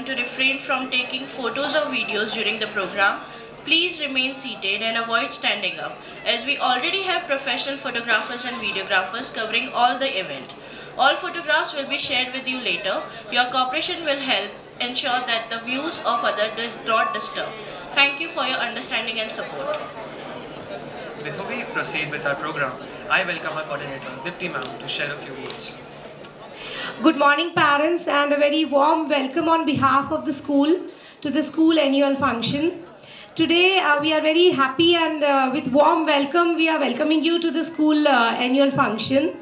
to refrain from taking photos or videos during the program. Please remain seated and avoid standing up, as we already have professional photographers and videographers covering all the event. All photographs will be shared with you later. Your cooperation will help ensure that the views of others is not disturbed. Thank you for your understanding and support. Before we proceed with our program, I welcome our coordinator, Dipti ma'am, to share a few words. Good morning, parents, and a very warm welcome on behalf of the school to the school annual function. Today, we are very happy and with warm welcome, we are welcoming you to the school annual function.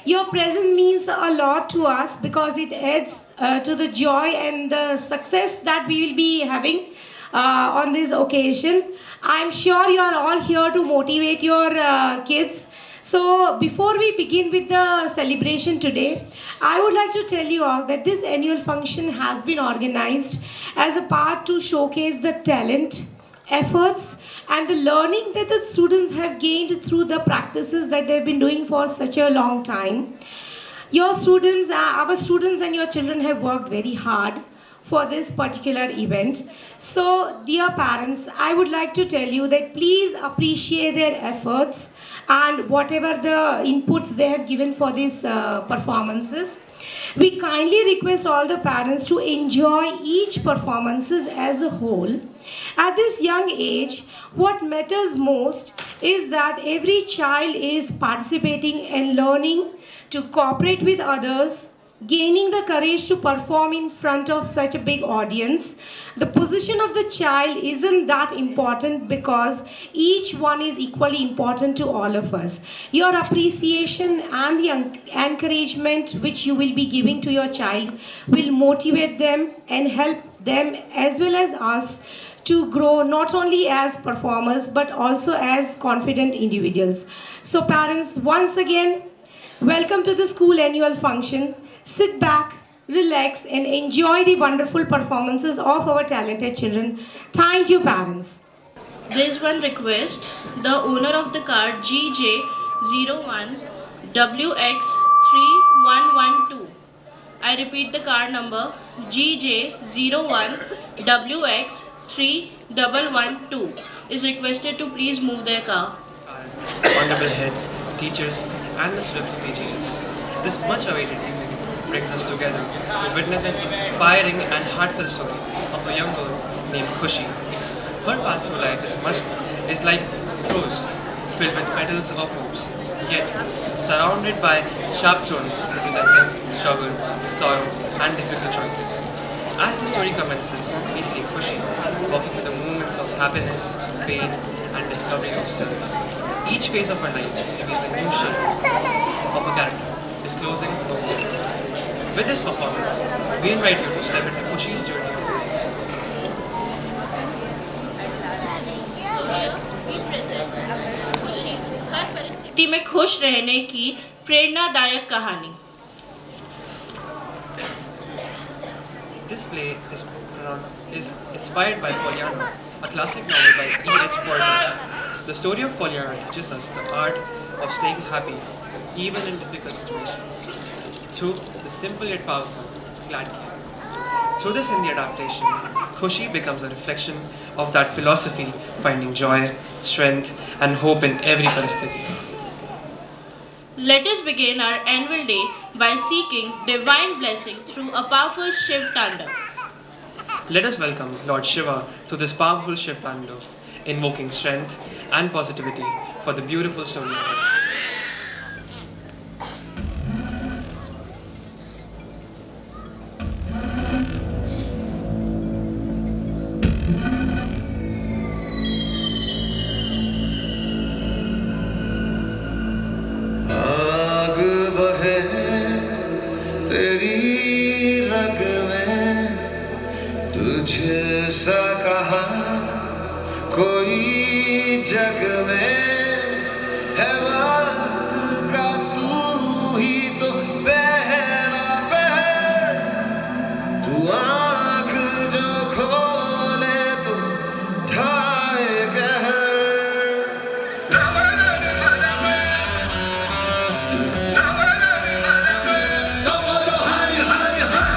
Your presence means a lot to us because it adds to the joy and the success that we will be having on this occasion. I'm sure you are all here to motivate your kids. So before we begin with the celebration today, I would like to tell you all that this annual function has been organized as a part to showcase the talent, efforts, and the learning that the students have gained through the practices that they've been doing for such a long time. Your students, our students and your children have worked very hard for this particular event. So, dear parents, I would like to tell you that please appreciate their efforts and whatever the inputs they have given for these performances. We kindly request all the parents to enjoy each performances as a whole. At this young age, what matters most is that every child is participating and learning to cooperate with others, gaining the courage to perform in front of such a big audience. The position of the child isn't that important because each one is equally important to all of us. Your appreciation and the encouragement which you will be giving to your child will motivate them and help them as well as us to grow not only as performers but also as confident individuals. So parents, once again, welcome to the school annual function. Sit back, relax, and enjoy the wonderful performances of our talented children. Thank you, parents. There is one request. The owner of the card GJ01WX3112. I repeat the card number GJ01WX3112 is requested to please move their car. Parents, honorable heads, teachers, and the students of AGS. This much awaited evening brings us together to witness an inspiring and heartfelt story of a young girl named Khushi. Her path through life is like rose filled with petals of hopes, yet surrounded by sharp thorns representing struggle, sorrow, and difficult choices. As the story commences, we see Khushi walking through the moments of happiness, pain, and discovery of self. Each phase of her life reveals a new shape of a character, disclosing the world. With this performance, we invite you to step into Khushi's journey of life. हर परिस्थिति में खुश रहने की प्रेरणादायक कहानी. This play is inspired by Pollyanna, a classic novel by E.H. Porter. The story of Pollyanna teaches us the art of staying happy even in difficult situations through the simple yet powerful glad key. Through this Hindi adaptation, Khushi becomes a reflection of that philosophy, finding joy, strength, and hope in every paristhiti. Let us begin our annual day by seeking divine blessing through a powerful Shiv Tandav. Let us welcome Lord Shiva to this powerful Shiv Tandav, invoking strength and positivity for the beautiful story ahead. तुझसा कहा कोई जग में है बात का तू ही तो पहला पहर तू आँख जो खोले तो ढाए कहर तो बोलो हर हर हर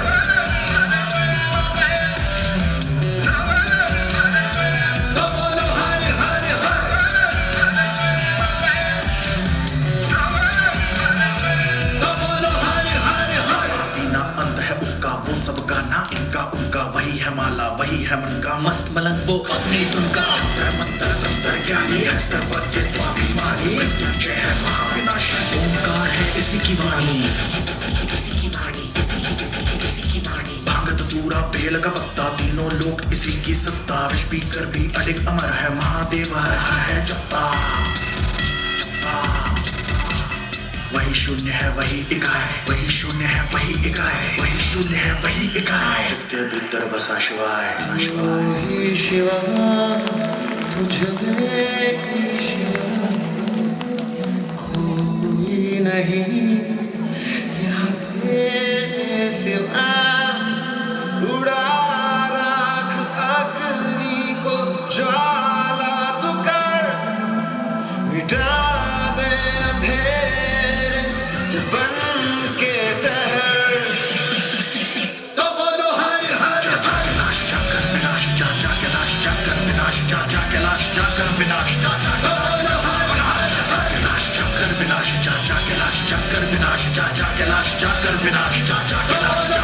वही है मन का मस्त मलंग वो अपनी धुन का अंतर मंतर तंत्र ज्ञानी है सर्वज्ञ स्वाभिमानी मृत्युंजय है महाविनाशी ओंकार है इसी की वाणी भागत पूरा बेल का पत्ता तीनों लोग इसी की सत्ता विष पीकर भी अडिग अमर है महादेव रहा है जपता वही शून्य है वही इकाई वही शून्य है वही इकाई वही शून्य है वही इकाई जिसके भीतर बसा शिवाय वही शिवा तुझमें शिवा कोई नहीं यहाँ तेरे सिवा उड़ा राख अग्नि को ज्वाला तू कर मिटा दे अंधेरे तू बन के शहर तो बोलो हर हर हर विनाश जाकर विनाश जा कैलाश जाकर विनाश जा कैलाश जाकर विनाश जा बोलो हर हर हर विनाश जाकर विनाश जा कैलाश जाकर विनाश जा कैलाश जाकर विनाश जा कैलाश जा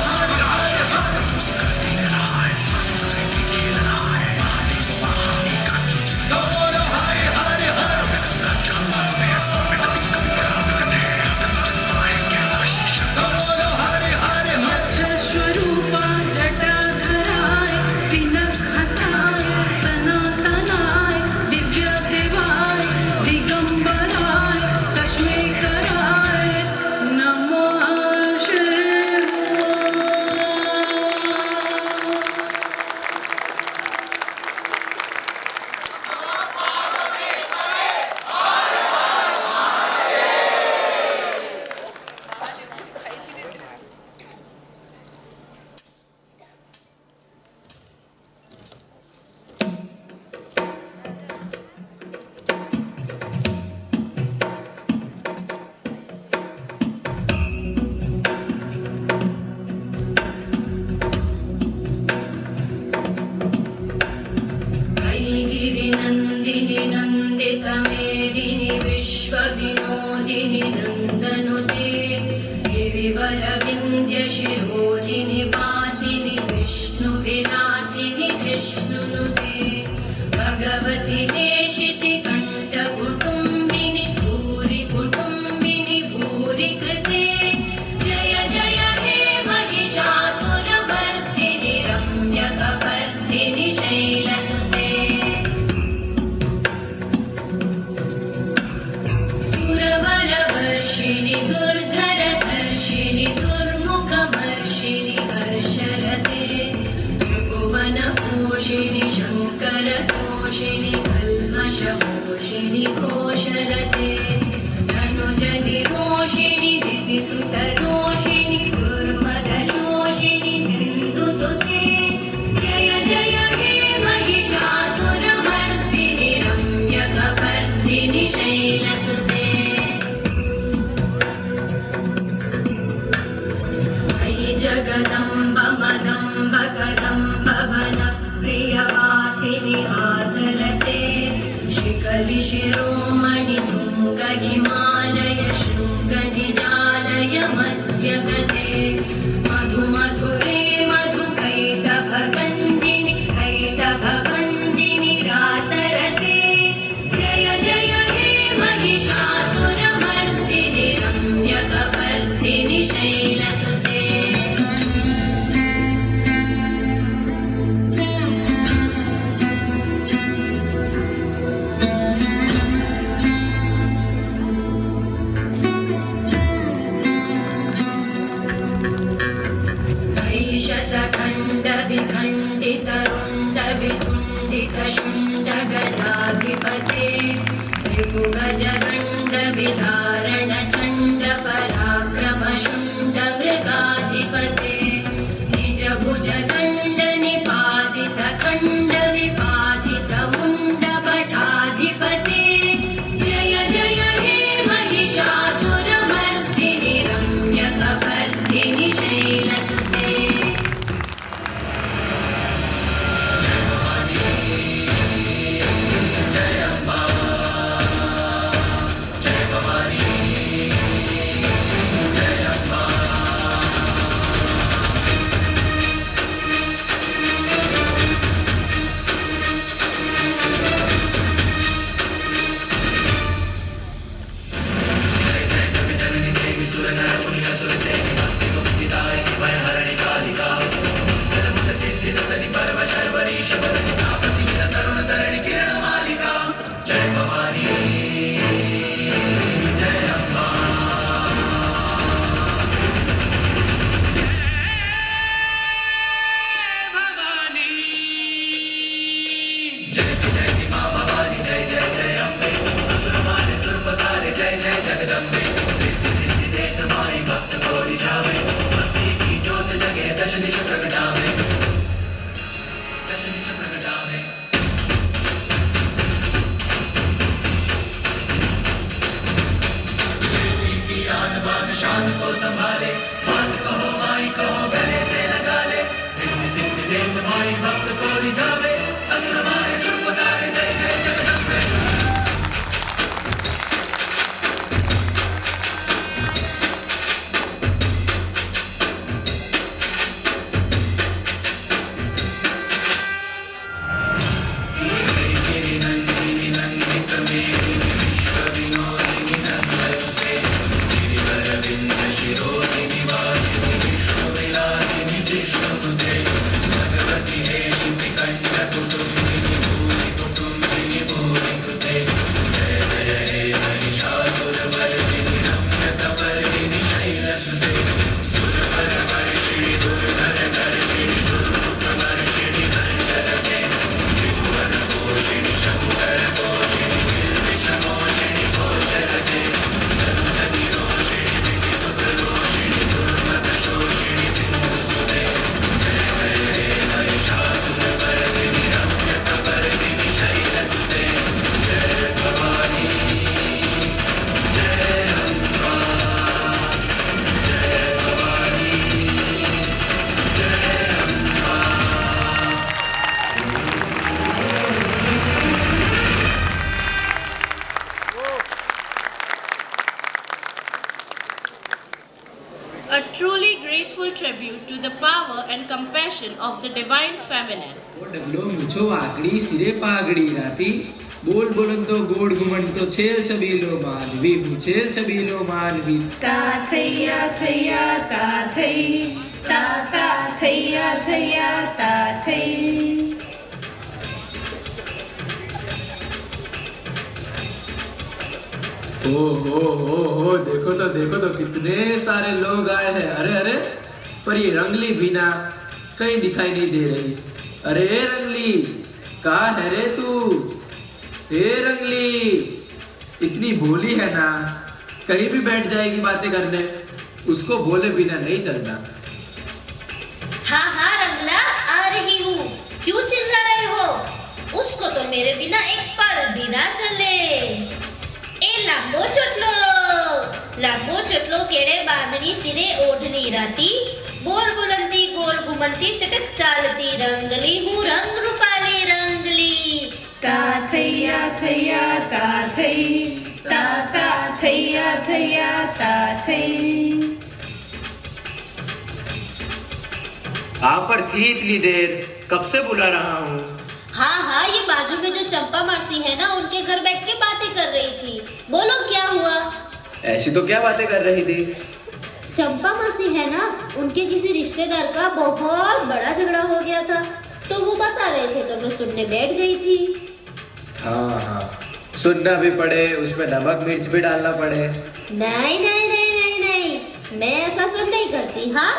मेदिनि विश्वविनोदिनि नन्दनुते गिरिवरविन्द्यशिरोधिनि वासिनि विष्णुविलासिनि जिष्णुनुते भगवति देशिति कण्ठकुटुम्बिनि भूरि कुटुम्बिनि भूरि कृते जय जय हे महिषासुरमर्दिनि रम्यकपर्दिनि शैलसुते सुरवरवर्षिणि दुर्धरधर्षिणि दुर्मुखवर्षिणि हर्षरते त्रिभुवनपोषिणि शङ्करतोषिणि कल्मषपोषिणि कोशरते धनुजनिरोषिणि दिविसुतरोषिणि दुर्मदशोषिणि सिन्धुसुते जय जय हे महिषासुरमर्दिनि रम्यकपर्दिनि शैलसुते जगदम्ब मदम्ब कदम्ब वनप्रियवासिनि आसरते शिखरि शिरोमणि तुङ्ग हिमालय शृङ्गनिजालय मध्यगते मधु मधुरे मधुकैटभगञ्जिनि कैटभभञ्जिनि रासरते जय जय हे महिषासुरमर्दिनि रम्यकपर्दिनि शैलसुते विखण्डितरुण्डवितुण्डितशुण्डगजाधिपते त्रिभुगजगण्डविधारणचण्डपराक्रमशुण्डमृगाधिपते निजभुजदण्डनिपातितखण्डविपातितमुण्डभटाधिपते जय जय हे महिषासुरमर्दिनि रम्यकपर्दिनि शैलसुते बोली जावे असुर मारे सुर को तारे जय जय Jagdambe A truly graceful tribute to the power and compassion of the divine feminine. डगलो मुछो आकड़ी सिरे पागड़ी राती बोल बोलंतो गोड घुमंतो छेल छबीलो मानवी मुछेल छबीलो मानवी ता थैया थैया ता थै ता ता थैया थैया ता थै हो देखो तो कितने सारे लोग आए हैं। अरे अरे पर ये रंगली बीना कहीं दिखाई नहीं दे रही। अरे रंगली कहाँ है रे तू? हे रंगली इतनी भोली है ना, कहीं भी बैठ जाएगी बातें करने, उसको बोले बिना नहीं चलता। हाँ हाँ रंगला आ रही हूँ, क्यों चिल्ला रहे हो? उसको तो मेरे बिना एक पल भी ना चले। ए लांबो चोटलो केड़े बांधनी सिरे ओढ़नी राती बोल बुलंदी गोल घुमंती चटक चालती रंगली हूँ रंग रूपाली रंगली। ता थैया थैया ता थै ता ता थैया थैया ता थै। आप पर थी इतनी देर, कब से बुला रहा हूँ। हाँ ये बाजू में जो चंपा मासी है ना, उनके घर बैठ के बातें कर रही थी। बोलो क्या हुआ? ऐसी तो क्या बातें कर रही थी? चंपा मासी है ना, उनके किसी रिश्तेदार का बहुत बड़ा झगड़ा हो गया था, तो वो बता रहे थे तो मैं सुनने बैठ गई थी। हाँ सुनना भी पड़े, उसमें नमक मिर्च भी डालना पड़े। नहीं, मैं ऐसा सब नहीं करती। हाँ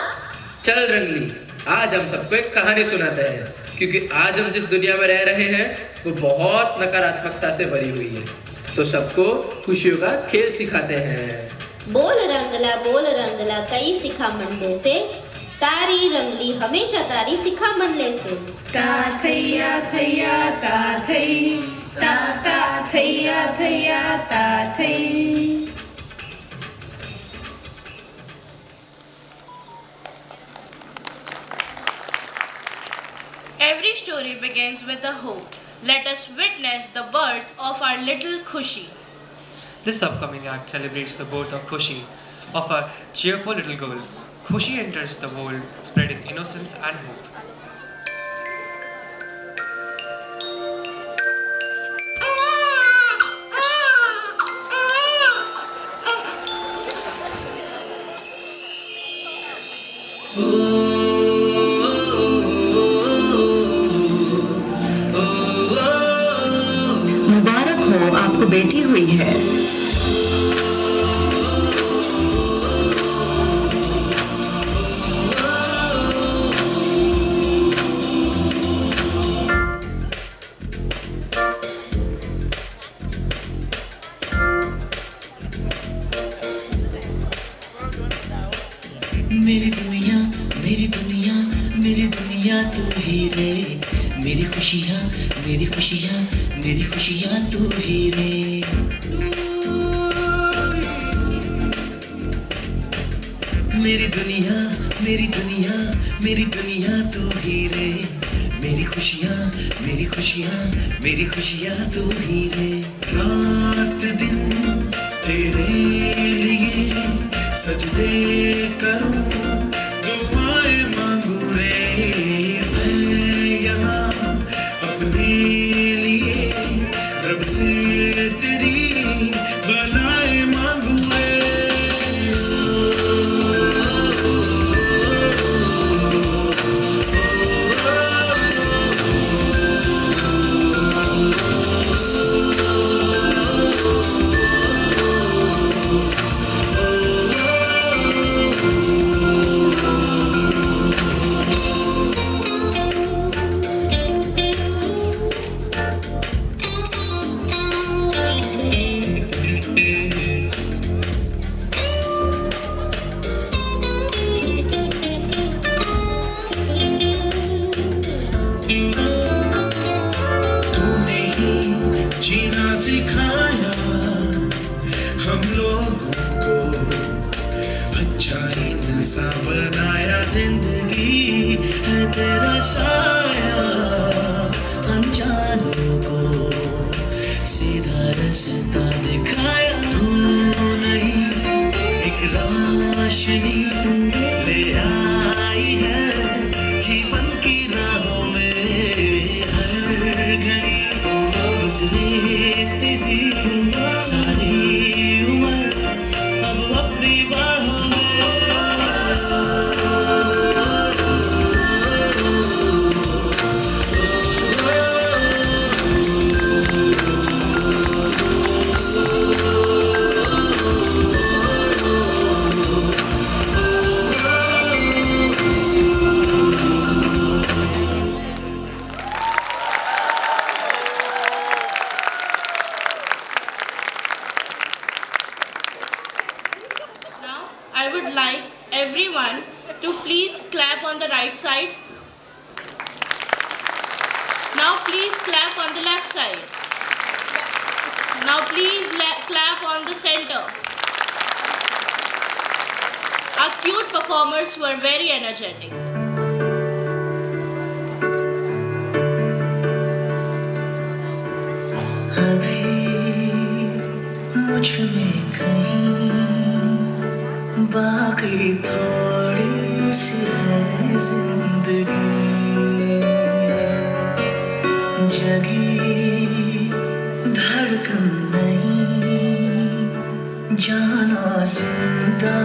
चल रंगली, आज हम सबको एक कहानी सुनाते हैं, क्योंकि आज हम जिस दुनिया में रह रहे हैं वो बहुत नकारात्मकता से भरी हुई है, तो सबको खुशियों का खेल सिखाते हैं। बोल रंगला कई सिखा मंडे से, तारी रंगली हमेशा तारी सिखा मंडे से। ता थैया थैया ता थै ता ता थैया थैया ता थै। Every story begins with a hope. Let us witness the birth of our little Khushi. This upcoming act celebrates the birth of Khushi, of a cheerful little girl. Khushi enters the world spreading innocence and hope. मुबारक हो, आपको बेटी हुई है। मेरी दुनिया मेरी दुनिया मेरी दुनिया तू ही रे, मेरी खुशियाँ मेरी खुशियाँ मेरी खुशियाँ तू ही रे। मेरी दुनिया मेरी दुनिया मेरी दुनिया तू ही रे, मेरी मेरी खुशियाँ तू ही रे रात दिन तेरे लिए सजदे करूं दुआएं मांगू रे मैं यहाँ अपने लिए रब से तेरी भलाएं मांगू रे सिखाया हम लोगों को अच्छा इंसान बनाया जिंदगी है तेरा साया अनजानों को सीधा रास्ता दिखाया तू नहीं एक रोशनी ले आई है जीवन की राहों में हर घड़ी गुजरे सारी उम्र अब अपनी बाहों में I would like everyone to please clap on the right side. Now please clap on the left side. Now please clap on the center. Our cute performers were very energetic. मुझ में कहीं बाकी थोड़ी सी है जिंदगी जगी धड़कन नहीं जाना जिंदा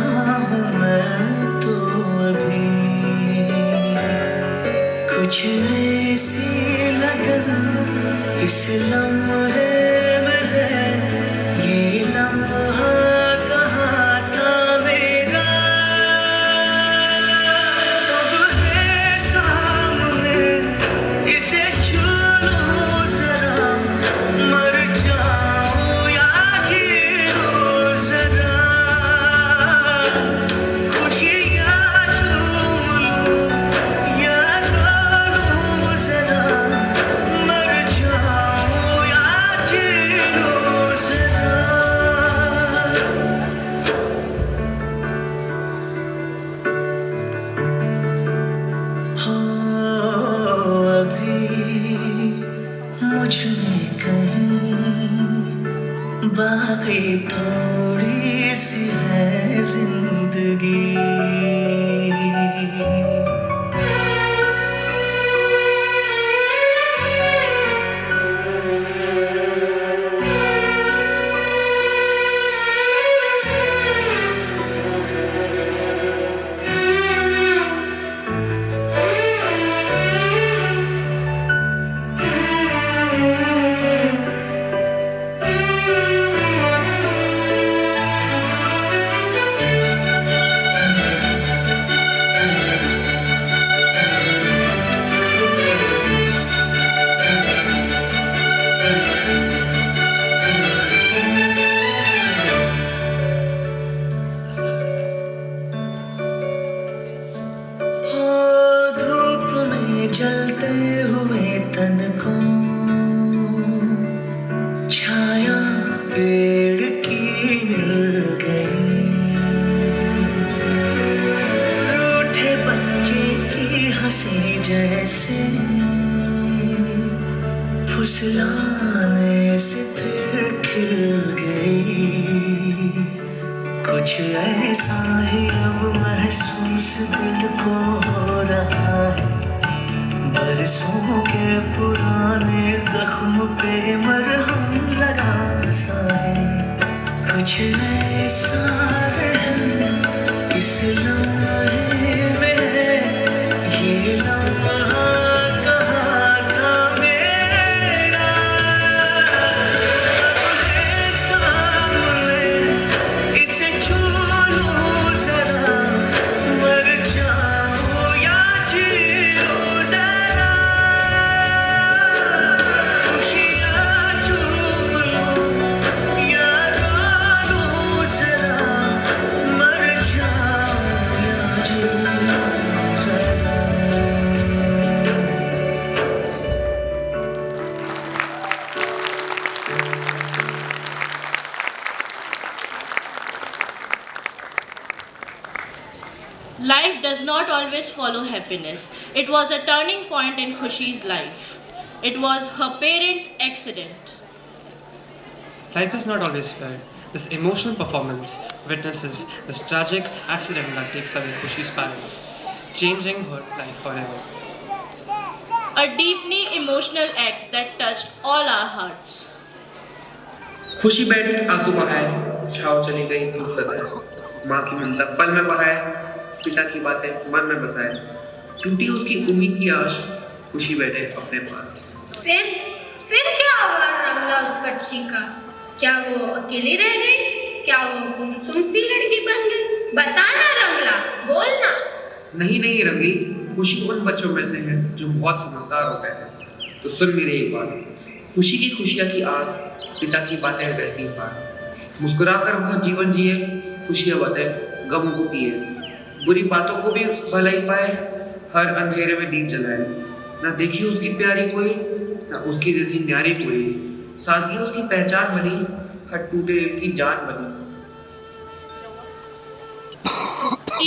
हूँ मैं तो अभी कुछ ऐसी लगन इस लम्हे में है ये लम्हा कहाँ था मेरा अब है सामने इसे छू लो जरा मर जाऊं या जी लो जरा खुशियाँ झूम लूं या रो लूं जरा मर जाऊं या जी लो जरा हो अभी मुझ में कहीं बाकी थोड़ी सी है जिंदगी फुसलाने से फिर खिल गई, कुछ ऐसा ही अब महसूस दिल को हो रहा है, बरसों के पुराने जख्म पे मरहम लगा सा है, कुछ ऐसा रहम इस लम्हे में है, ये लम्हा कहाँ था मेरा, अब है सामने, इसे छू लूं जरा, मर जाऊं या जी लूं जरा, खुशियाँ चूम लूं या रो लूं जरा, मर जाऊं या जी लूं जरा। Life does not always follow happiness. It was a turning point in Khushi's life. It was her parents' accident. Life is not always fair. This emotional performance witnesses this tragic accident that takes away Khushi's parents, changing her life forever. A deeply emotional act that touched all our hearts. खुशी बैठ आंसू बहाए, छाव चली गई धूप सताए, माँ की ममता पल में बहाए, पिता की बातें मन में बसाए, टूटी उसकी उम्मीद की आश, खुशी बैठे अपने पास। फिर क्या हुआ रंगला उस बच्ची का? क्या वो अकेली रह गई? क्या वो गुमसुम सी लड़की बन गई? बता ना रंगला, बोल ना। नहीं रंगी, खुशी उन बच्चों में से है जो बहुत समझदार हो गए हैं। तो सुन मेरी एक बात, खुशी की खुशियाँ की आस, पिता की बातें रहती पार, मुस्कुराकर वह जीवन जिए, खुशियाँ बातें गमों को पिए, बुरी बातों को भी भलाई पाए, हर अंधेरे में दीप जलाए, ना देखी उसकी प्यारी कोई, ना उसकी जैसी न्यारी कोई, सादगी उसकी पहचान बनी, हर टूटे दिल की जान बनी।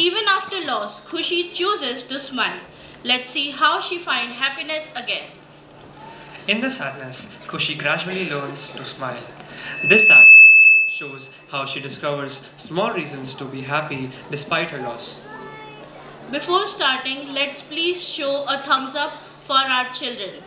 Even after loss, Khushi chooses to smile. Let's see how she finds happiness again. In the sadness, Khushi gradually learns to smile. This act shows how she discovers small reasons to be happy despite her loss. Before starting, let's please show a thumbs up for our children.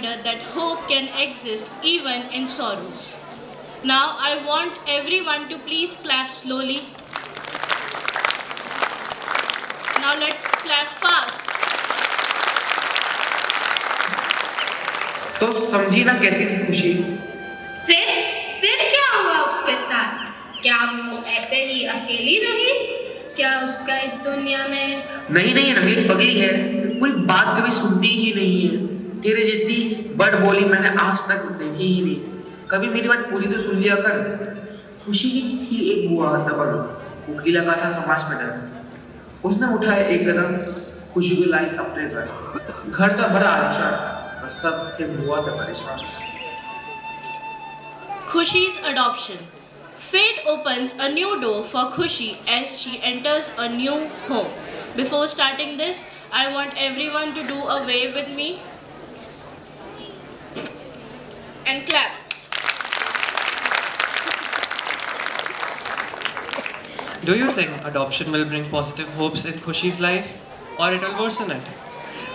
reminder that hope can exist even in sorrows. Now I want everyone to please clap slowly. Now let's clap fast. तो समझी ना कैसी थी खुशी? फिर क्या हुआ उसके साथ? क्या वो ऐसे ही अकेली रही? क्या उसका इस दुनिया में? नहीं रंगीन पगली है, पूरी बात कभी सुनती ही नहीं है। तेरे जितनी बड़ बोली मैंने आज तक देखी ही नहीं। कभी मेरी बात पूरी तो सुन लिया कर। खुशी की थी एक बुआ दबंग, कोकिला का था समाज में डर। उसने उठाया एक कदम, खुशी को लाई अपने घर का बड़ा आलिशान, और सब थे बुआ से परेशान। Khushi's adoption. Fate opens a new door for Khushi as she enters a new home. Before starting this, I want everyone to do a wave with me and clap. Do you think adoption will bring positive hopes in Khushi's life, or it will worsen it?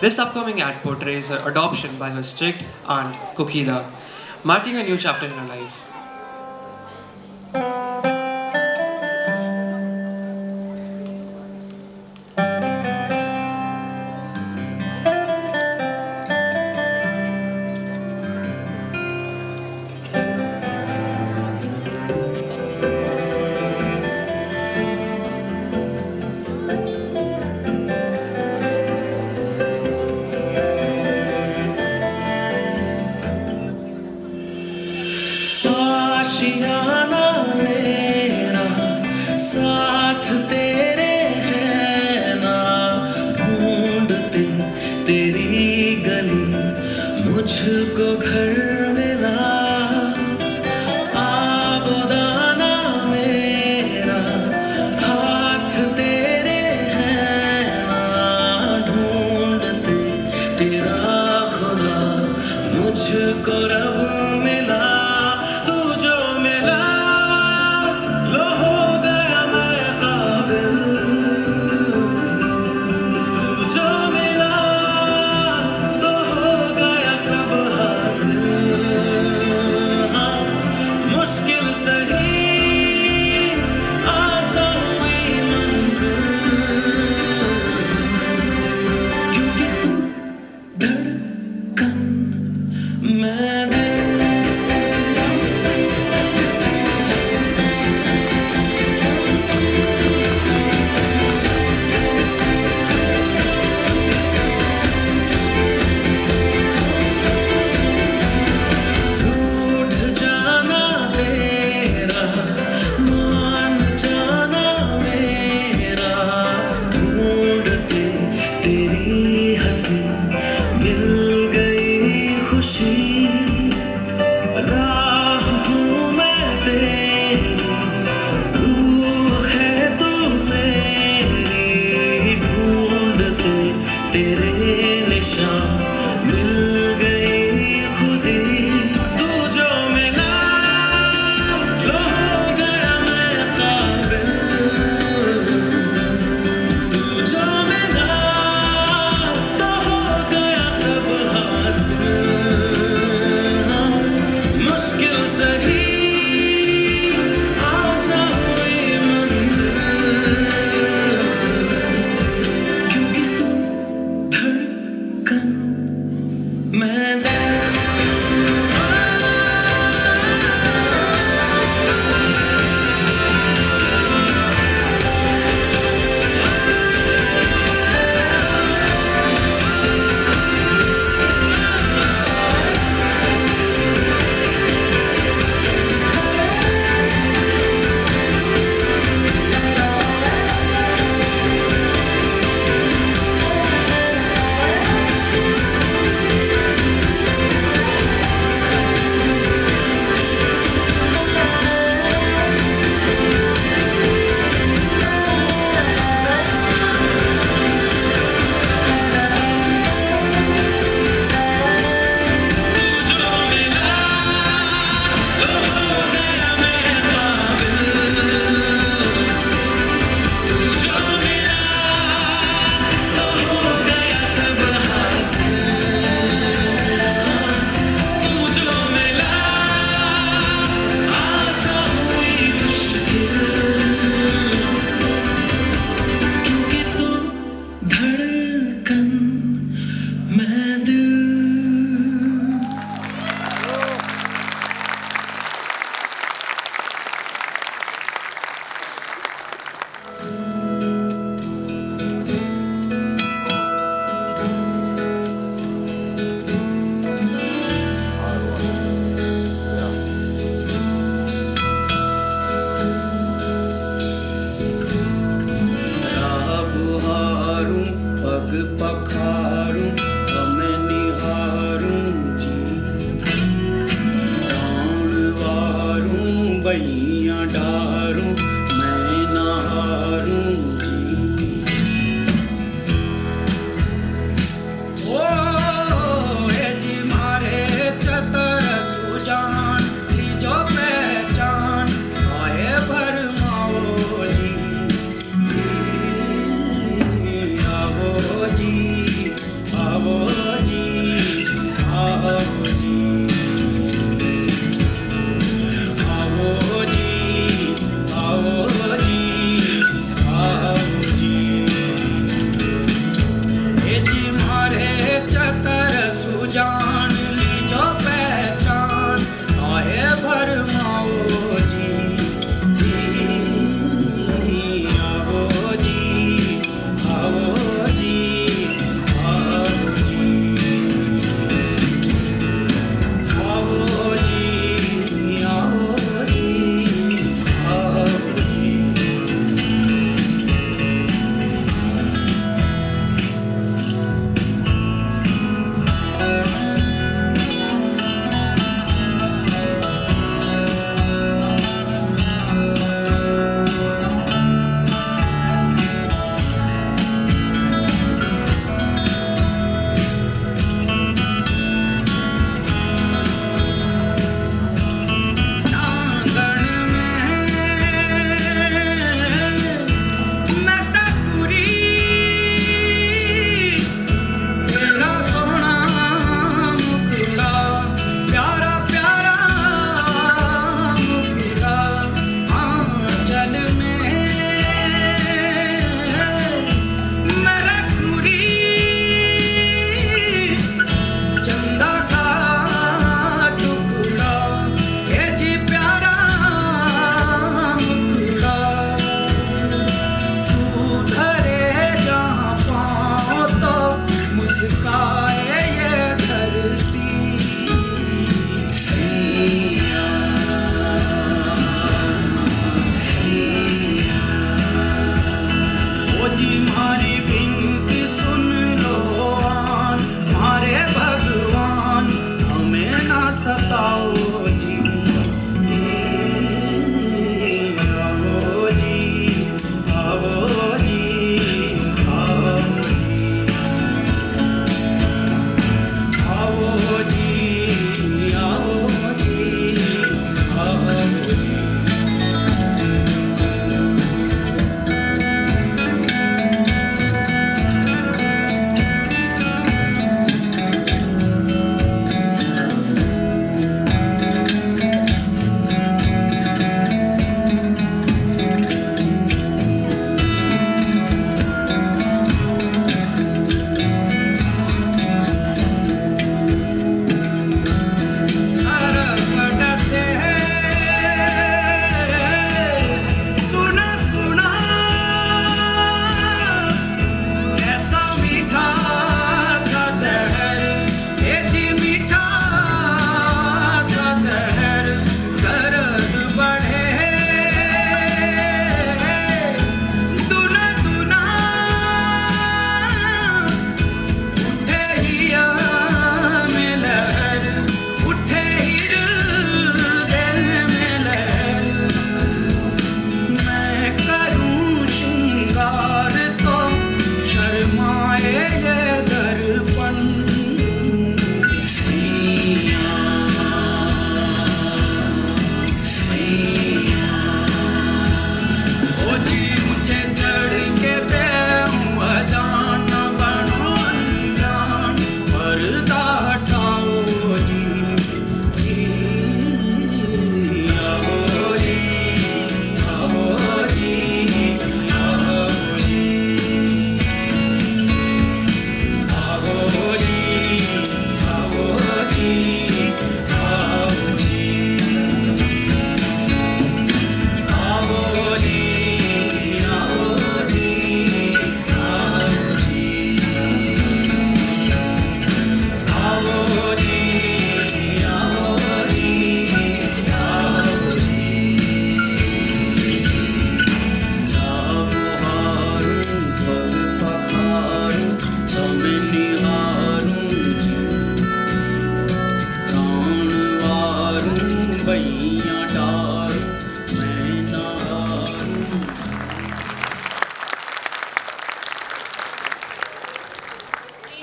This upcoming ad portrays her adoption by her strict aunt Kokila, marking a new chapter in her life. आशियाना मेरा साथ तेरे है ना, ढूंढते तेरी गली मुझको घर मिला। आबोदाना मेरा हाथ तेरे है ना, ढूंढते तेरा खुदा मुझको रब मिला। मिल गई खुशी। सुजान लीजो पहचान आए भरमाओ जी आओ जी आओ जी आओ जी आओ जी आओ जी आओ जी हे जी मारे चतर सुजान लीजो पहचान आए भरमाओ जी आओ जी आओ जी आओ जी आओ जी आओ जी आओ जी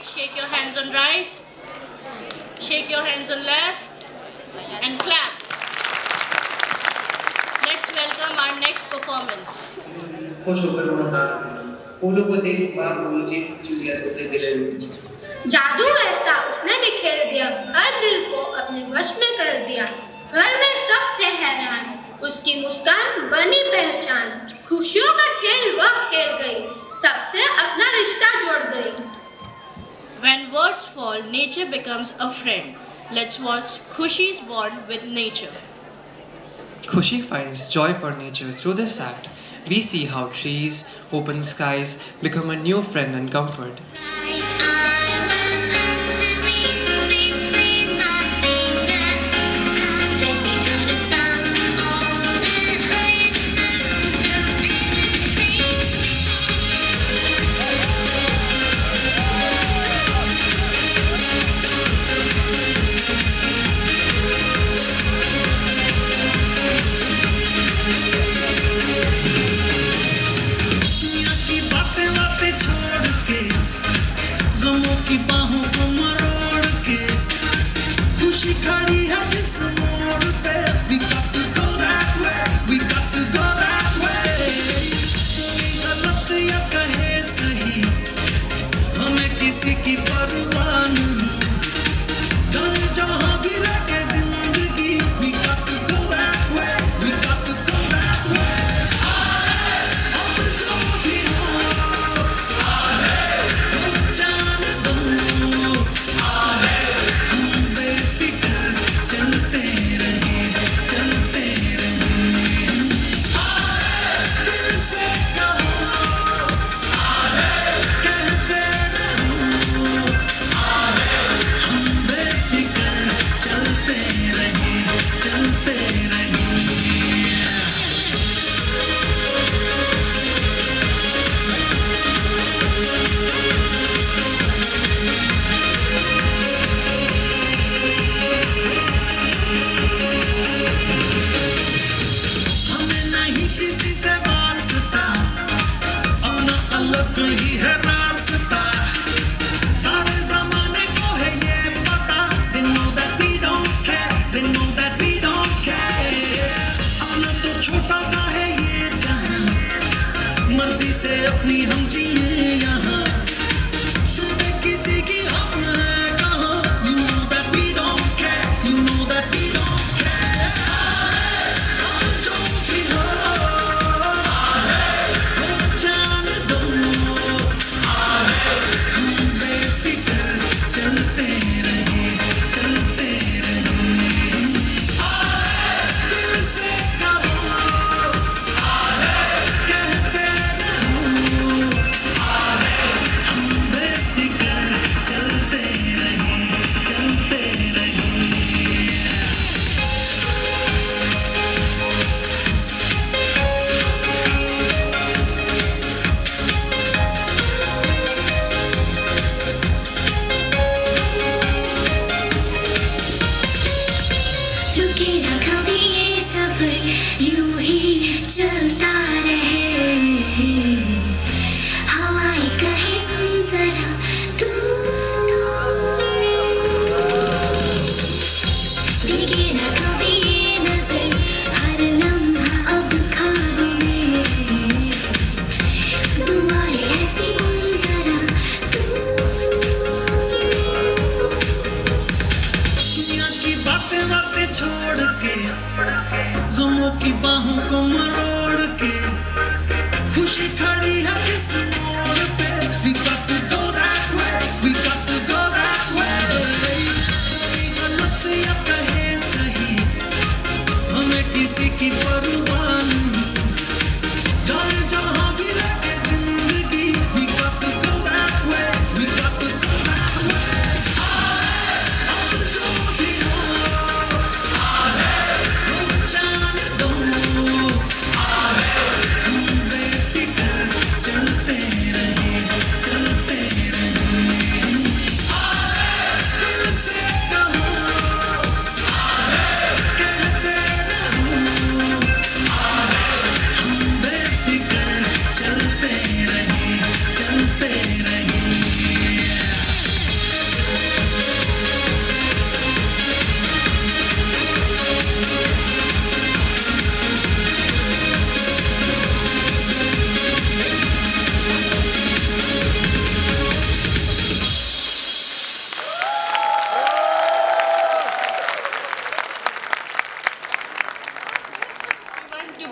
Shake your hands on right, shake your hands on left, and clap. performance. खुश होकर वह नाच रही। फूलों को देख बाग उलझी चिड़िया तोते दिले हुए। जादू ऐसा उसने बिखेर दिया, हर दिल को अपने वश में कर दिया। घर में सब थे हैरान, उसकी मुस्कान बनी पहचान। खुशियों का खेल वह खेल गई, सबसे अपना रिश्ता जोड़ गई। When words fall, nature becomes a friend. Let's watch Khushi's bond with nature. Khushi finds joy for nature. Through this act, we see how trees, open skies become a new friend and comfort.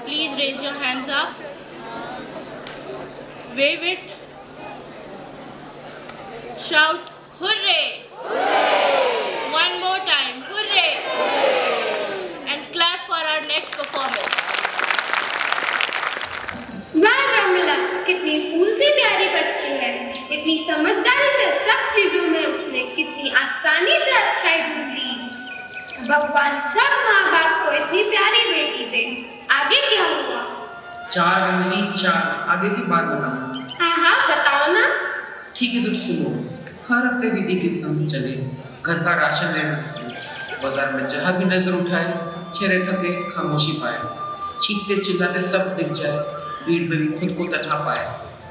please raise your hands up. Wave it. Shout, hooray! One more time, hooray! And clap for our next performance. वाह रमला, कितनी फूल सी प्यारी बच्ची है। इतनी समझदारी से सब चीजों में उसने कितनी आसानी से अच्छाई ढूंढ ली। भगवान सब माँ बाप को इतनी प्यारी बेटी दे। आगे क्या हुआ? 4 रंगली 4 आगे की बात बताऊं? हाँ बताओ ना। ठीक है तो सुनो। हर हफ्ते दीदी के संग चले, घर का राशन लेने, बाजार में जहाँ भी नजर उठाए, चेहरे थके खामोशी पाए, चीखते चिल्लाते सब दिख जाए, भीड़ में भी खुद को तन्हा पाए,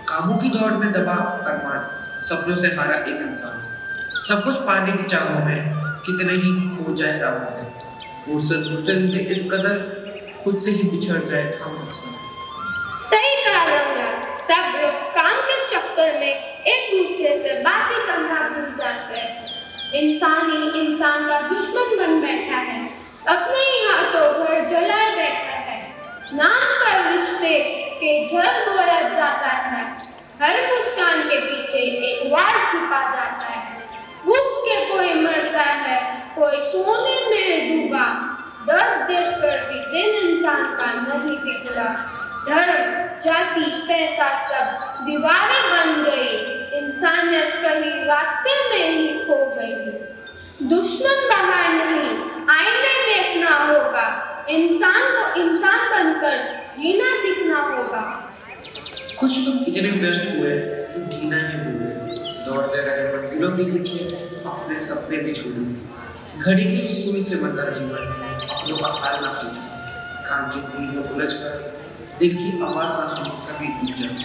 कामों की दौड़ में दबा अरमान, सपनों से हारा एक इंसान, सब कुछ पाने की चाहों में कितने ही खो जाए राहों में, फुर्सत ढूंढते इस कदर खुद से ही बिछड़ जाए ठाम अक्सर। सही कहा रंगा, सब लोग काम के चक्कर में एक दूसरे से बातें करना भूल जाते हैं। इंसान ही इंसान का दुश्मन बन बैठा है, अपने ही हाथों घर जलाए बैठा है, नाम पर रिश्ते के जल बोला जाता है, हर मुस्कान के पीछे एक वार छुपा जाता है, भूख के कोई मरता है, कोई सोने में डूबा, दर्द देखकर भी दिन इंसान का नहीं पिघला, धर्म जाति पैसा सब दीवारें बन गई, इंसानियत कहीं रास्ते में ही खो गई। दुश्मन बाहर नहीं, आईने देखना होगा, इंसान को इंसान बनकर जीना सीखना होगा। कुछ लोग इतने व्यस्त हुए कि जीना ही भूल गए, दौड़ते रहे मंजिलों के पीछे, अपने सपने भी छोड़े, घड़ी की सुई से बंधा जीवन, अपनों का हाल ना पूछो, काम की भीड़ में उलझ कर दिल की आवाज ना सुनी कभी टूट जाए,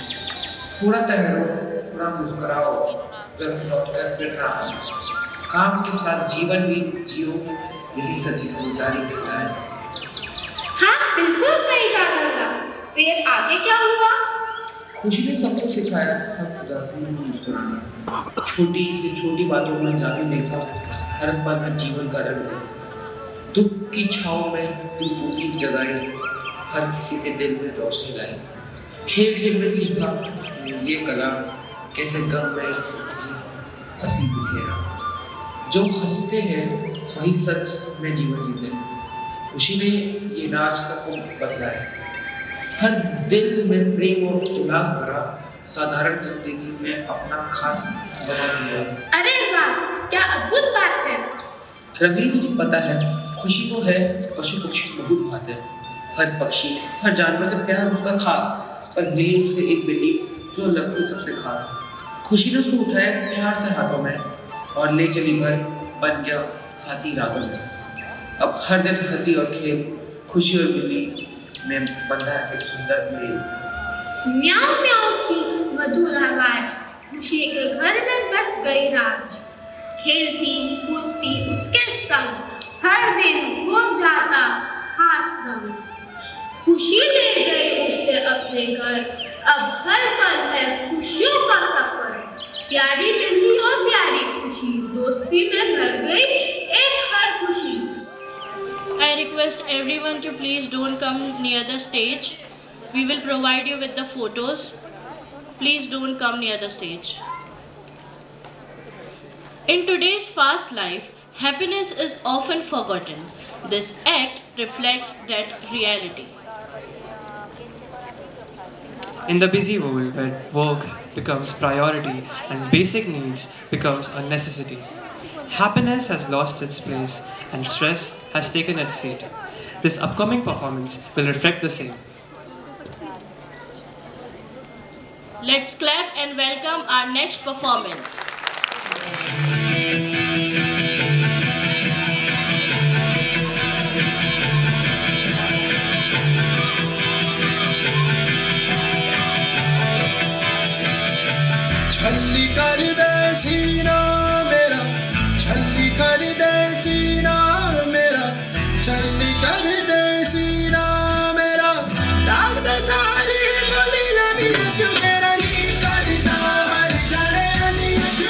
थोड़ा ठहरो, थोड़ा मुस्कुराओ, घर लौट कर फिर ना आओ, काम के साथ जीवन भी जियो, यही सच्ची समझदारी कहता है। हाँ बिल्कुल सही कहा। फिर आगे क्या हुआ? खुशी ने सबको सिखाया हर उदासी में मुस्कुराना, छोटी से छोटी बातों में जादू देखा, हर पल में जीवन का रंग देखा, दुख की छाँव में उम्मीद जगाई, हर किसी के दिल में रोशनी लाई, खेल खेल में सीखा उसने ये कला, कैसे गम में हंसी बिखेरा, जो हंसते हैं वही सच में जीवन जीते हैं। खुशी ने ये राज सबको बदला है, हर दिल में प्रेम और उल्लास भरा, साधारण जिंदगी में अपना खास बना दिया। अरे वाह, क्या अद्भुत बात है। रंगली तुझे पता है, खुशी तो है पशु पक्षी बहुत भाते हैं, हर पक्षी हर जानवर से प्यार उसका खास, पर मिली उससे एक बेटी जो लगती सबसे खास। खुशी ने उसको उठाया प्यार से हाथों में और ले चली घर, बन गया साथी रागों में। अब हर दिन हंसी और खेल, खुशी और मिली में बंधा एक सुंदर मेल। म्याऊं म्याऊं की मधुर आवाज खुशी के घर में बस गई राज, खेलती कूदती उसके संग, हर दिन हो जाता खास रंग। खुशी ले गई उससे अपने घर, अब हर पल है खुशियों का सफर, प्यारी बिल्ली और प्यारी खुशी, दोस्ती में भर गई एक हर खुशी। I request everyone to please don't come near the stage. We will provide you with the photos. Please don't come near the stage. In today's fast life, happiness is often forgotten. This act reflects that reality. In the busy world where work becomes priority and basic needs becomes a necessity, happiness has lost its place and stress has taken its seat. This upcoming performance will reflect the same. Let's clap and welcome our next performance. छल्ली कर दे सीना मेरा, छल्ली कर दे सीना मेरा, छल्ली कर दे सीना मेरा, दाग दे सारी गलियां नीच मेरा, ही करना हर जड़े नीच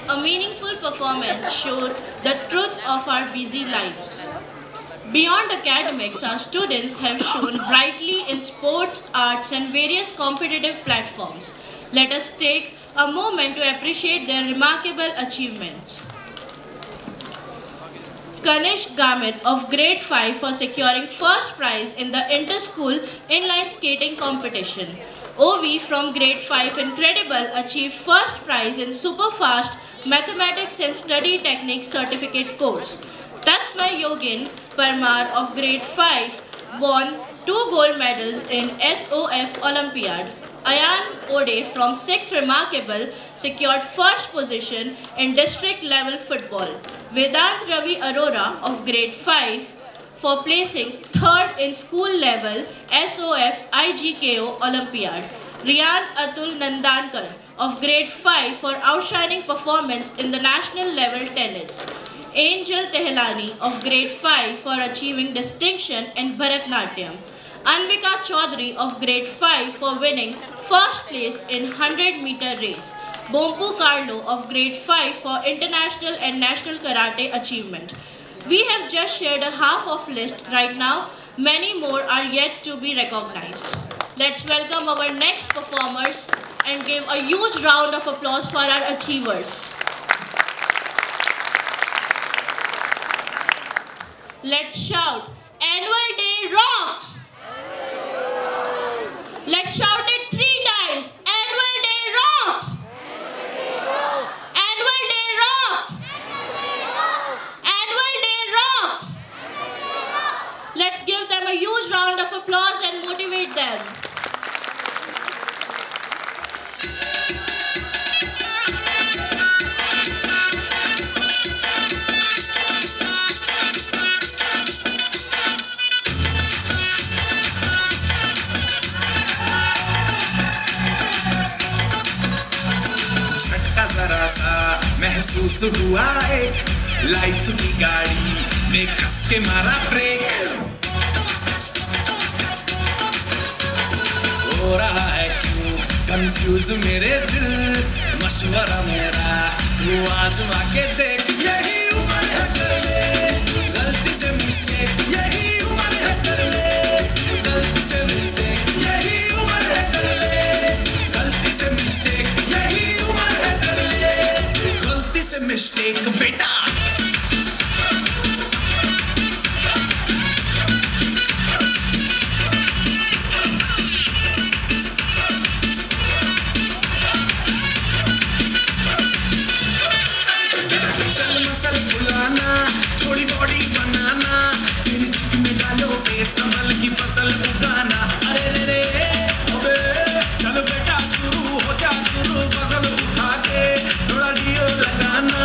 A meaningful performance showed the truth of our busy lives. Beyond academics, our students have shown brightly in sports, arts, and various competitive platforms. Let us take a moment to appreciate their remarkable achievements. Kanish Gamit of grade 5 for securing first prize in the inter-school inline skating competition. Ovi from grade 5 Incredible achieved first prize in super fast mathematics and study techniques certificate course. Tasma Yogin Parmar of grade 5 won 2 gold medals in SOF Olympiad. Ayan Ode from 6 Remarkable secured first position in district level football. Vedant Ravi Arora of grade 5 for placing 3rd in school level SOF IGKO Olympiad. Riyan Atul Nandankar of grade 5 for outshining performance in the national level tennis. Angel Tehlani of grade 5 for achieving distinction in Bharatnatyam. Anvika Chaudhary of grade 5 for winning first place in 100-meter race. Bompu Carlo of grade 5 for international and national karate achievement. We have just shared a half of list. Right now, many more are yet to be recognized. Let's welcome our next performers and give a huge round of applause for our achievers. Let's shout, Annual Day rocks! Let's shout it 3 times. Annual Day rocks! Annual Day rocks! Annual Day rocks! Let's give them a huge round of applause and motivate them. महसूस हुआ एक life की गाड़ी ने कस के मारा break हो रहा है क्यों कंफ्यूज मेरे दिल मशवरा मेरा तू आजमा के देख यही उम्र है कर ले गलती से मिस्टेक यही उम्र है कर ले गलती से मिस्टेक यही उम्र है कर ले गलती से मिस्टेक यही उम्र है कर ले गलती से मिस्टेक बेटा थोड़ी बॉडी बनाना तेरी जिद में डालो बेस कमल की फसल उगाना अरे रे रे अबे चल बेटा शुरू हो जा शुरू बगल उठा के थोड़ा डियो लगाना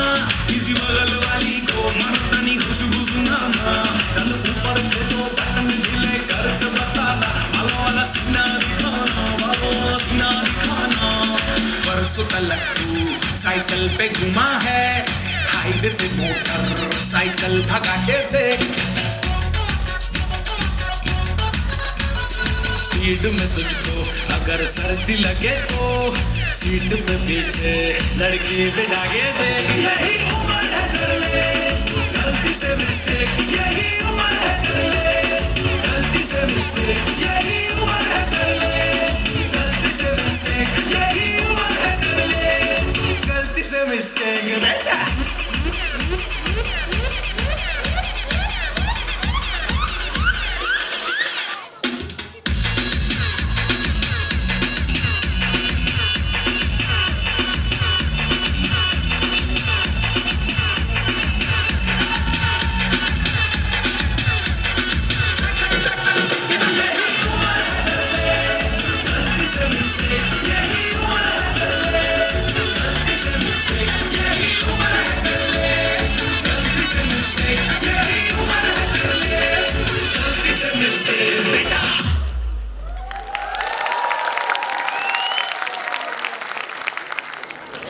किसी बगल वाली को मर्दानी खुशबू सुनाना चल ऊपर से तो बटन ढीले करके बताना वाला वाला सीना दिखाना परसों तलक तू साइकिल पे घुमा है हाईवे पे मोटर साइकिल भगा के देख स्पीड में तुझको अगर सर्दी लगे तो सीट पे पीछे लड़की बिठा के देख यही उम्र है कर ले गलती से मिस्टेक यही उम्र है कर ले गलती से मिस्टेक यही उम्र है कर ले गलती से मिस्टेक यही उम्र है कर ले गलती से मिस्टेक बेटा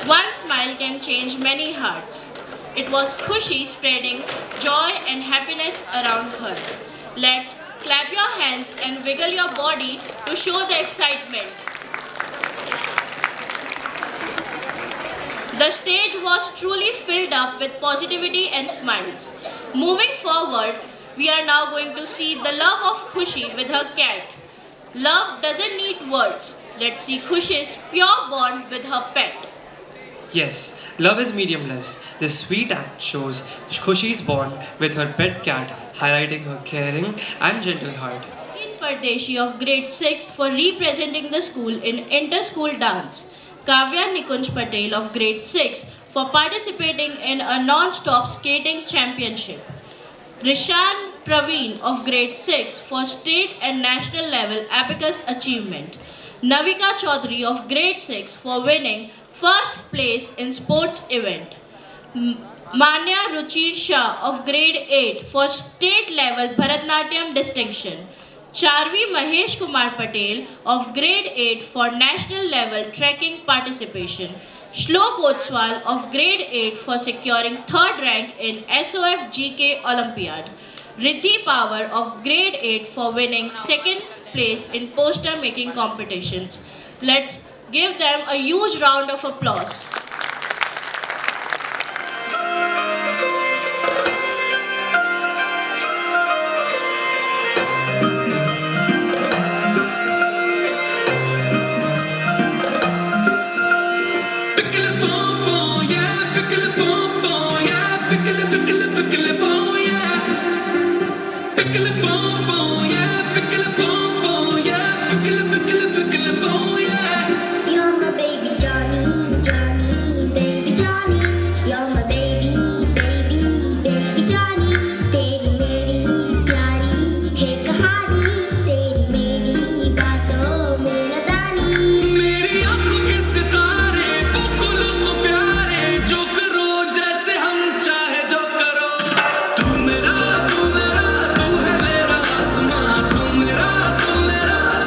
One smile can change many hearts. It was Khushi spreading joy and happiness around her. Let's clap your hands and wiggle your body to show the excitement. The stage was truly filled up with positivity and smiles. Moving forward, we are now going to see the love of Khushi with her cat. Love doesn't need words. Let's see Khushi's pure bond with her pet. Yes, love is mediumless. This sweet act shows Khushi's bond with her pet cat, highlighting her caring and gentle heart. Pardeshi of grade 6 for representing the school in inter-school dance. Kavya Nikunj Patel of grade 6 for participating in a non-stop skating championship. Rishan Praveen of grade 6 for state and national level abacus achievement. Navika Chaudhary of grade 6 for winning first place in sports event. Manya Ruchir Shah of grade 8 for state level Bharatnatyam distinction. Charvi Mahesh Kumar Patel of grade 8 for national level trekking participation. Shlok Otswal of grade 8 for securing 3rd rank in SOF GK Olympiad. Riddhi Power of grade 8 for winning 2nd place in poster making competitions. Let's give them a huge round of applause. You're my baby Johnny, Johnny, baby Johnny. You're my baby, baby, baby Johnny. तेरी मेरी प्यारी है कहानी, तेरी मेरी बातों में न दानी. मेरी आंखों के सितारे बकुलों को प्यारे, जो करो जैसे हम चाहे जो करो. तू मेरा तू है मेरा आसमां. तू मेरा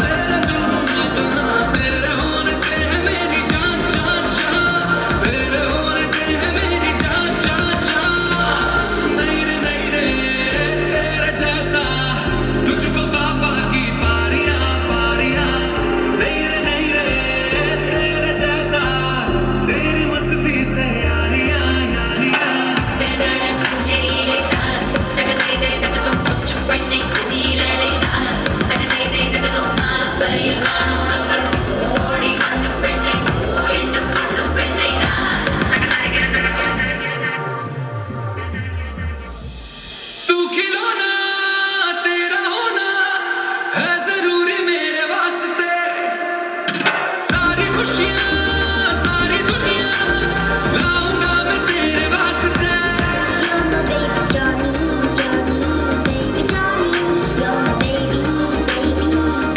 तेरे बिन मैं कहाँ. तेरे होने से है मेरी जान जान जान. तेरे होने से है मेरी जान जान जान. नहीं रे तेरे जैसा तुझको बाबा की पारियां पारियां. नहीं रे तेरे जैसा तेरी मस्ती से यारियां यारियां. तू खिलौना तेरा होना है जरूरी मेरे वास्ते. सारी खुशियाँ सारी दुनिया लाऊंगा मैं तेरे वास्ते. You're my baby Johnny, Johnny, baby Johnny. You're my baby, baby,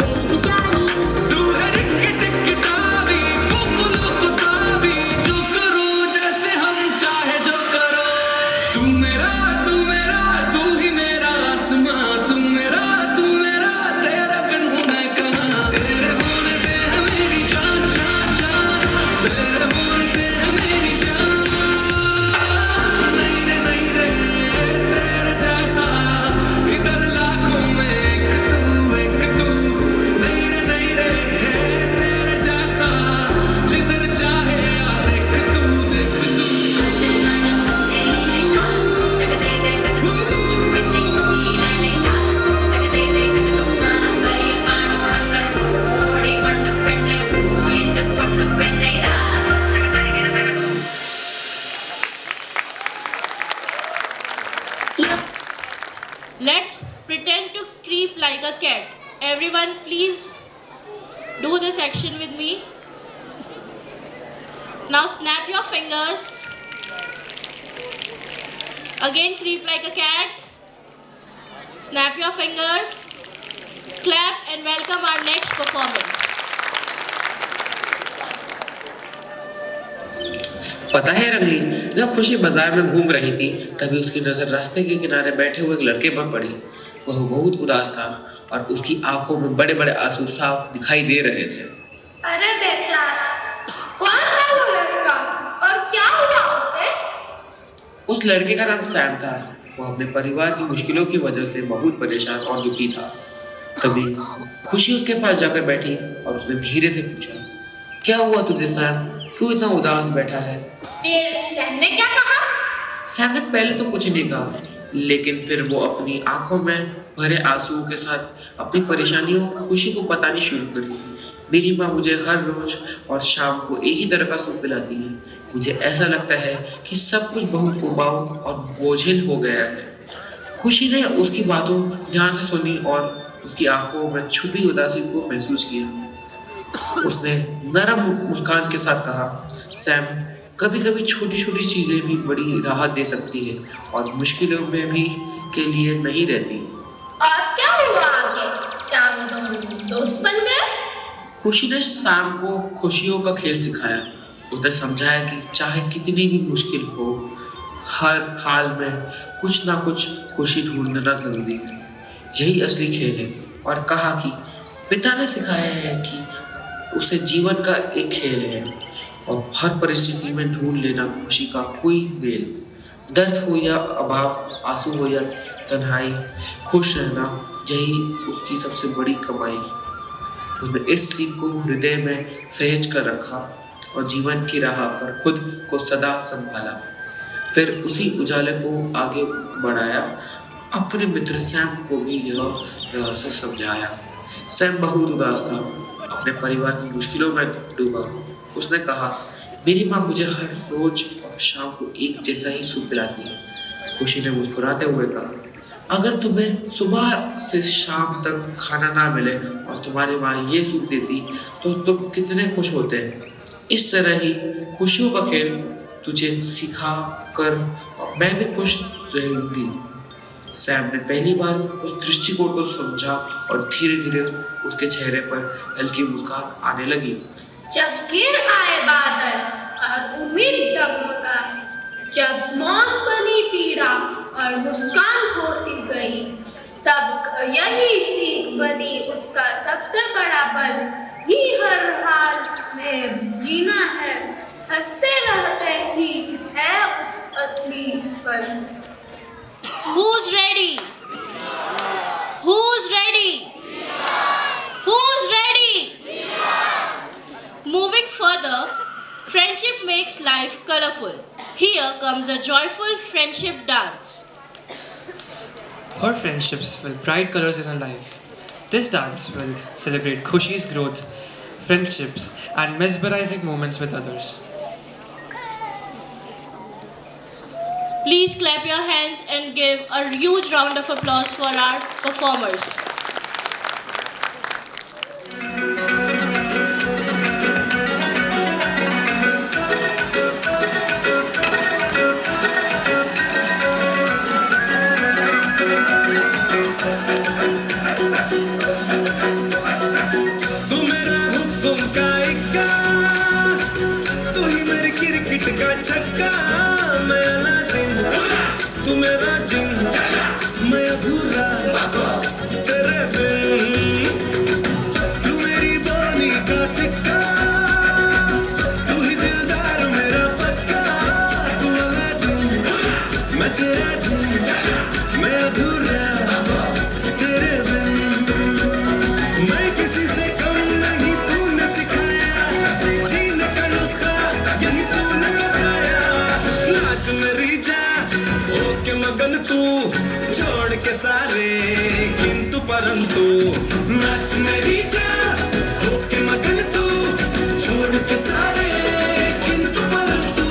baby Johnny. तू है रिक्की टिक्की टावी बकुलों को सावी. जो करो जैसे हम चाहे जो करो. तू मेरा तू ही मेरा आसमां. तू मेरा तेरे बिन हूँ मैं कहाँ. तेरे होने से है मेरी जान जान जान. तेरे होने से है मेरी जान. नहीं रे तेरे जैसा इधर लाखों में एक तू. नहीं रे तेरे जैसा जिधर चाहे आ देख तू. Let's pretend to creep like a cat. Everyone, please do this action with me. Now snap your fingers. Again, creep like a cat. Snap your fingers. Clap and welcome our next performance. पता है रंगली, जब खुशी बाजार में घूम रही थी तभी उसकी नजर रास्ते के किनारे बैठे हुए एक लड़के पर पड़ी. वह बहुत उदास था और उसकी आंखों में बड़े बड़े आंसू साफ दिखाई दे रहे थे. अरे बेचारा, कौन था वो लड़का और क्या हुआ उसे? उस लड़के का नाम सैम था. वह अपने परिवार की मुश्किलों की वजह से बहुत परेशान और दुखी था. तभी खुशी उसके पास जाकर बैठी और उसने धीरे से पूछा, क्या हुआ तुझे सैम? क्यों इतना उदास बैठा है? फिर सैम ने क्या कहा? सैम ने पहले तो कुछ नहीं कहा, लेकिन फिर वो अपनी आंखों में भरे आंसुओं के साथ अपनी परेशानियों खुशी को बतानी शुरू करी। मेरी माँ मुझे हर रोज और शाम को एक ही तरह का सूप पिलाती है। मुझे ऐसा लगता है कि सब कुछ बहुत उबाऊ और बोझिल हो गया है। खुशी ने उसकी बातों ध्यान से सुनी और उसकी आंखों में छुपी उदासी को महसूस किया। उसने नरम मुस्कान के साथ कहा, सैम, कभी कभी छोटी छोटी चीजें भी बड़ी राहत दे सकती है और मुश्किलों में भी के लिए नहीं रहती। और क्या हुआ आगे? क्या वो दोनों दोस्त बन गए? खुशी ने सैम को खुशियों का खेल सिखाया। उसने समझाया कि चाहे कितनी भी मुश्किल हो, हर हाल में कुछ ना कुछ खुशी ढूंढना जरूरी है, यही असली खेल है। और कहा कि पिता ने सिखाया है कि उसे जीवन का एक खेल है और हर परिस्थिति में ढूंढ लेना खुशी का कोई मेल। दर्द हो या अभाव, आंसू हो या तन्हाई, खुश रहना यही उसकी सबसे बड़ी कमाई। उसने इस सीख को हृदय में सहेज कर रखा और जीवन की राह पर खुद को सदा संभाला। फिर उसी उजाले को आगे बढ़ाया। अपने मित्र सैम को भी यह रहस्य समझाया। सैम बहुत उदास था, अपने परिवार की मुश्किलों में डूबा। उसने कहा, मेरी माँ मुझे हर रोज और शाम को एक जैसा ही सूप पिलाती है। खुशी ने मुस्कुराते हुए कहा, अगर तुम्हें सुबह से शाम तक खाना ना मिले और तुम्हारी माँ ये सूप देती तो तुम कितने खुश होते। इस तरह ही खुशियों का खेल तुझे सिखा कर मैं भी खुश रहूंगी। सैम ने पहली बार उस दृष्टिकोण को समझा और धीरे धीरे उसके चेहरे पर हल्की मुस्कान आने लगी। जब गिर आए बादल और उम्मीद डगमगाई, जब मौत बनी पीड़ा और मुस्कान खोसी गई, तब यही सीख बनी उसका सबसे बड़ा बल ही हर हाल में जीना है, हंसते रहते ही है उस असली फल। Who's ready? Who's ready? Who's ready? Moving further, friendship makes life colorful. Here comes a joyful friendship dance. Her friendships will bright colors in her life. This dance will celebrate Khushi's growth, friendships, and mesmerizing moments with others. Please clap your hands and give a huge round of applause for our performers. तू मेरा हुक्म का इक्का, तू ही मेरी cricket का छक्का। मैं अलादीन, तू मेरा जिन, मैं अधूरा तेरे बिन। तू मेरी बोनी का सिक्का, तू ही दिलदार मेरा पक्का। तू अलादीन, मैं तेरा जिन, मैं अधूरा तेरे बिन। मैं किसी से कम नहीं, तूने सिखाया जीने का नुस्खा, यही तूने बताया। नाच मेरी जा होके मगन तू, छोड़ के सारे किंतु परंतु। नाच मेरी जा होके मगन तू, छोड़ के सारे किंतु परंतु।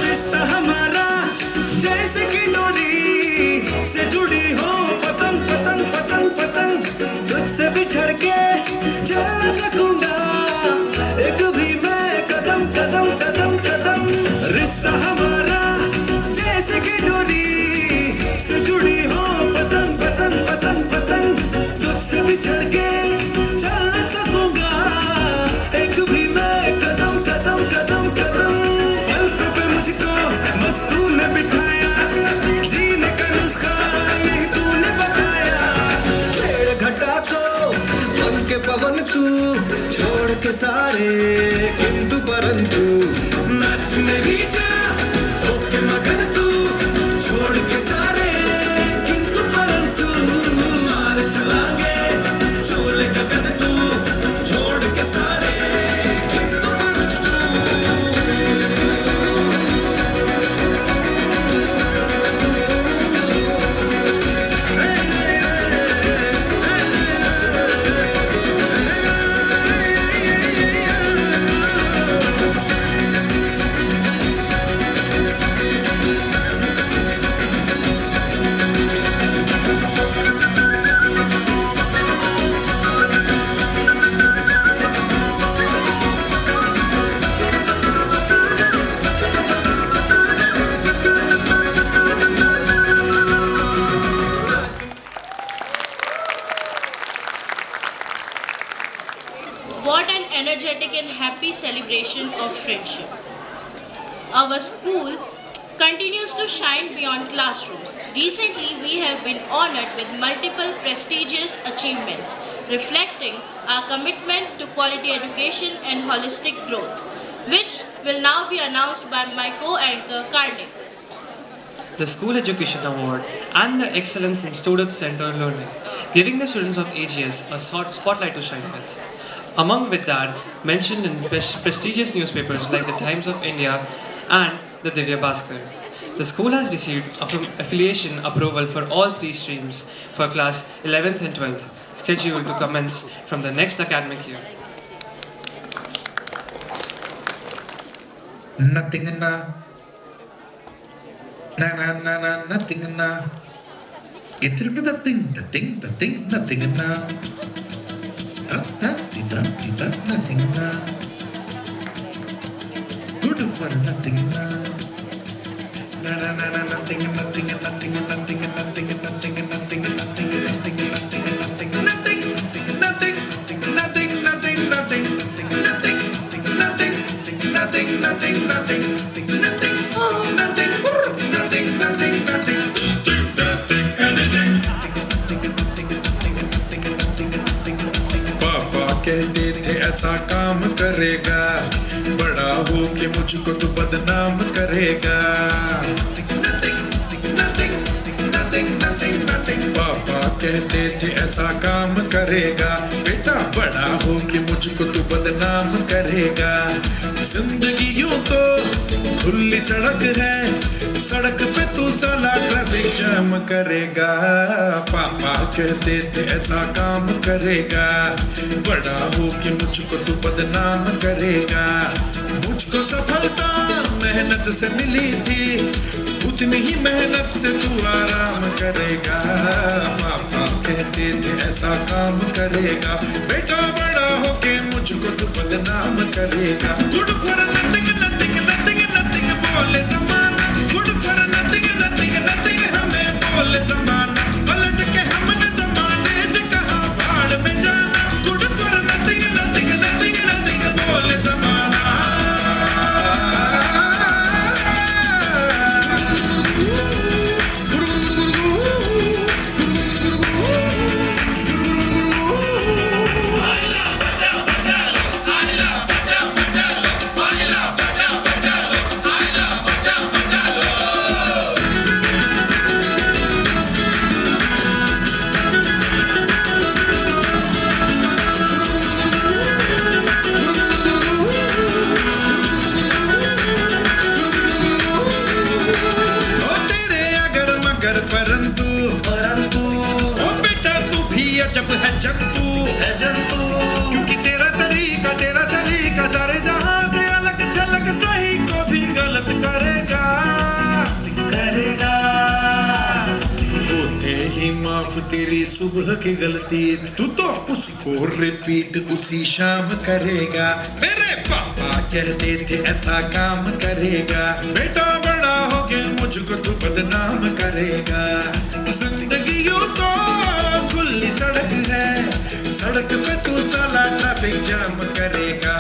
रिश्ता हमारा जैसे कि डोरी से जुड़ी हो, पतंग पतंग पतंग पतंग। तुझसे बिछड़ के चल न सकूंगा एक भी मैं कदम कदम कदम कदम। रिश्ता हमारा जैसे कि डोरी से जुड़ी हो, पतंग पतंग पतंग पतंग। तुझसे चढ़ के चल न सकूंगा एक भी मैं कदम कदम कदम कदम पलकों पे मुझको बस तूने बिठाया जीने का नुस्खा यही तूने बताया छेड़ घटा को बन के पवन तू छोड़ के सारे किंतु परंतु नाच मेरी जा होके मगन तू छोड़ के सारे किंतु परंतु मार चलांगे चोले गगन तू छोड़ के सारे किंतु What an energetic and happy celebration of friendship. Our school continues to shine beyond classrooms. Recently, we have been honored with multiple prestigious achievements, reflecting our commitment to quality education and holistic growth, which will now be announced by my co-anchor Karnik. The School Education Award and the Excellence in Student-Centered Learning, giving the students of AGS a spotlight to shine with. Among with that, mentioned in prestigious newspapers like the Times of India and the Divya Bhaskar. The school has received affiliation approval for all 3 streams for class 11th and 12th, scheduled to commence from the next academic year. nothing nothing get through the thing nothing nothing good for nothing कहते थे ऐसा काम करेगा बड़ा हो के मुझको तो बदनाम करेगा पापा कहते थे ऐसा काम करेगा बेटा बड़ा हो के मुझको तो बदनाम करेगा जिंदगी यूं तो खुली सड़क है सड़क पे तू साला ट्रैफिक जाम करेगा पापा कहते थे ऐसा काम करेगा बड़ा हो के मुझको तू बदनाम करेगा मुझको सफलता मेहनत से मिली थी उतनी ही मेहनत से तू आराम करेगा पापा कहते थे ऐसा काम करेगा बेटा बड़ा हो के मुझको तू बदनाम करेगा good for nothing nothing nothing nothing बोले ज़माना good for nothing nothing nothing हमें बोले ज़माना पलट के हमने ज़माने से कहा भाड़ में जाना good for nothing nothing nothing nothing बोले ज़माना तेरी सुबह की गलती तू तो उसको रिपीट उसी शाम करेगा मेरे पापा कहते थे ऐसा काम करेगा बेटा बड़ा होके मुझको तू बदनाम करेगा जिंदगी यूं तो खुली सड़क है सड़क पे तू साला ट्रैफिक जाम करेगा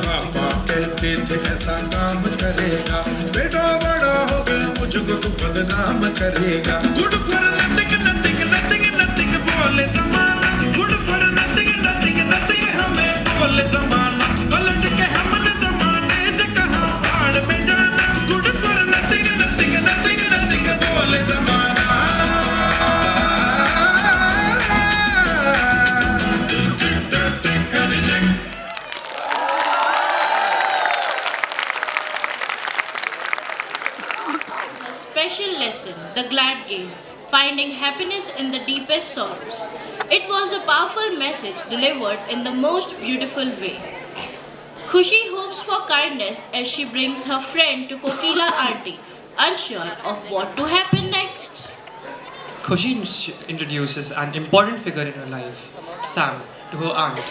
पापा कहते थे ऐसा काम करेगा बेटा बड़ा हो गया मुझको तू बदनाम करेगा good for nothing nothing nothing nothing बोले जमाना good for nothing nothing nothing हमें बोले जमाना पलट के हमने जमाने से कहा भाड़ में जाना good for nothing nothing nothing nothing बोले जमाना A special lesson, The Glad Game, Finding Happiness in the Deepest Sorrows. It was a powerful message delivered in the most beautiful way. Khushi hopes for kindness as she brings her friend to Kokila auntie, unsure of what to happen next. Khushi introduces an important figure in her life, Sam, to her aunt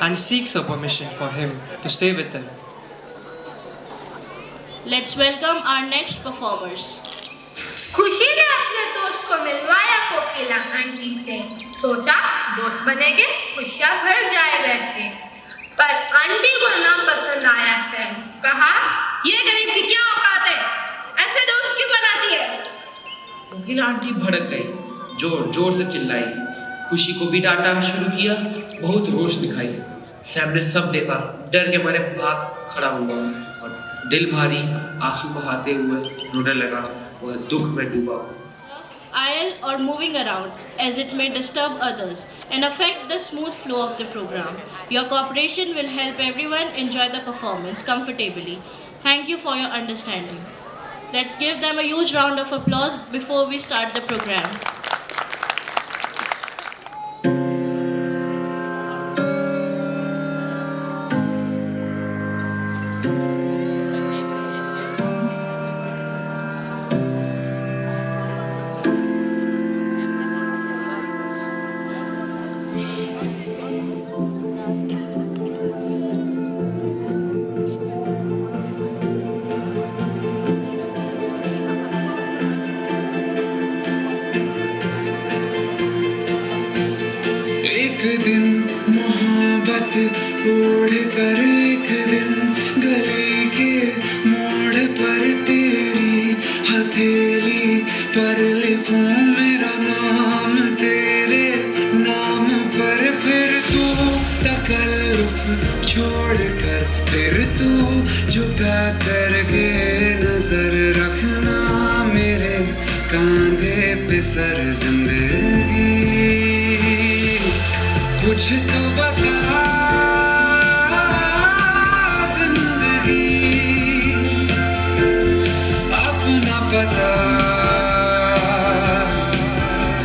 and seeks her permission for him to stay with them. Let's welcome our next performers. खुशी ने अपने दोस्त को मिलवाया कोकिला aunty से। सोचा दोस्त बनेंगे खुशियाँ भर जाए वैसे, पर आंटी को ना पसंद आया सैम। कहा ये गरीब की क्या औकात है, ऐसे दोस्त क्यों बनाती है? कोकिला आंटी भड़क गई, जोर जोर से चिल्लाई, खुशी को भी डांटा शुरू किया, बहुत रोष दिखाई। सैम ने सब देखा, डर के मारे भाग खड़ा हुआ और दिल भारी आंसू बहाते हुए रोने लगा। वह दुख में डूबा। Aisle or moving around, as it may disturb others and affect the smooth flow of the program. Your cooperation will help everyone enjoy the performance comfortably. Thank you for your understanding. Let's give them a huge round of applause before we start the program. एक दिन मोहब्बत ओढ़ कर एक दिन गली के मोड़ पर तेरी हथेली पर लिखूं मेरा नाम तेरे नाम पर फिर तू तकल्लुफ छोड़ कर फिर तू झुका करके नजर रखना मेरे कांधे पे सर जिंदगी कुछ तो बता जिंदगी अपना पता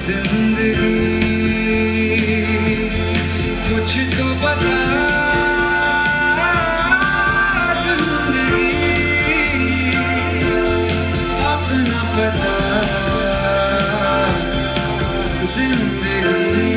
जिंदगी कुछ तो बता जिंदगी अपना पता जिंदगी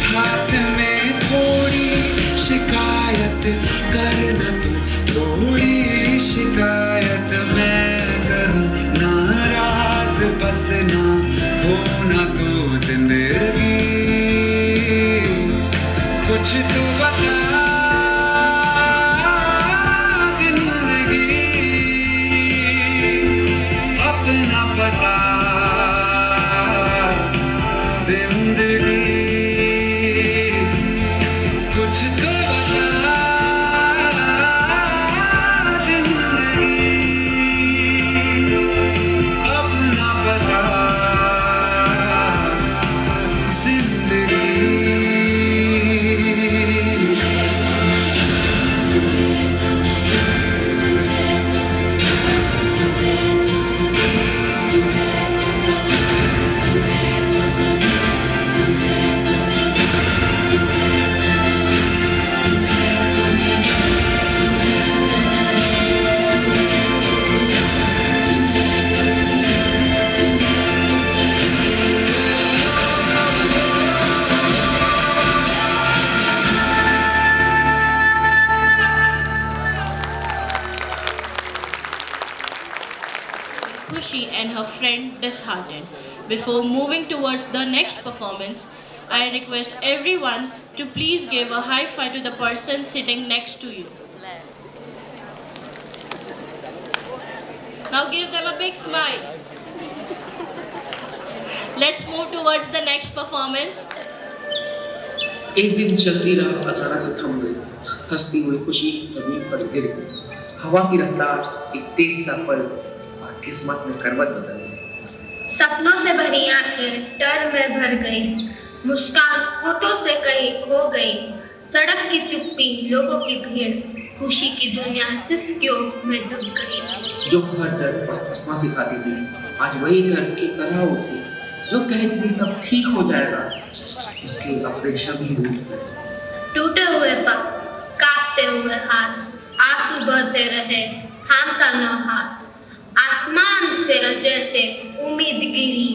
हाथ में थोड़ी शिकायत करना तू थोड़ी शिकायत मैं करूं नाराज बस ना होना तू जिंदगी कुछ तो बता जिंदगी अपना पता जिंदगी कुछ तो बता जिंदगी अपना पता जिंदगी disheartened. Before moving towards the next performance, I request everyone to please give a high five to the person sitting next to you. Now give them a big smile. Let's move towards the next performance. एक दिन चलती राह अचानक से थम गई, हंसती हुई खुशी जमीन पर गिर गई। हवा की रफ्तार एक तेज सा पल और किस्मत में करवट बदल गई। सपनों से भरी आंखें डर में भर गई, मुस्कान होठों से कहीं खो गई। सड़क की चुप्पी, लोगों की भीड़, खुशी की दुनिया सिसकियों में डूब गई। जो हर डर पर हंसना सिखाती थी, आज वही डर की तरह उठी। जो कहती थी सब ठीक हो जाएगा, उसकी अपेक्षा भी हुई। टूटे हुए पग, कांपते हुए हाथ, आंसू बहते रहे, थामता न हाथ। आसमान से जैसे उम्मीद गिरी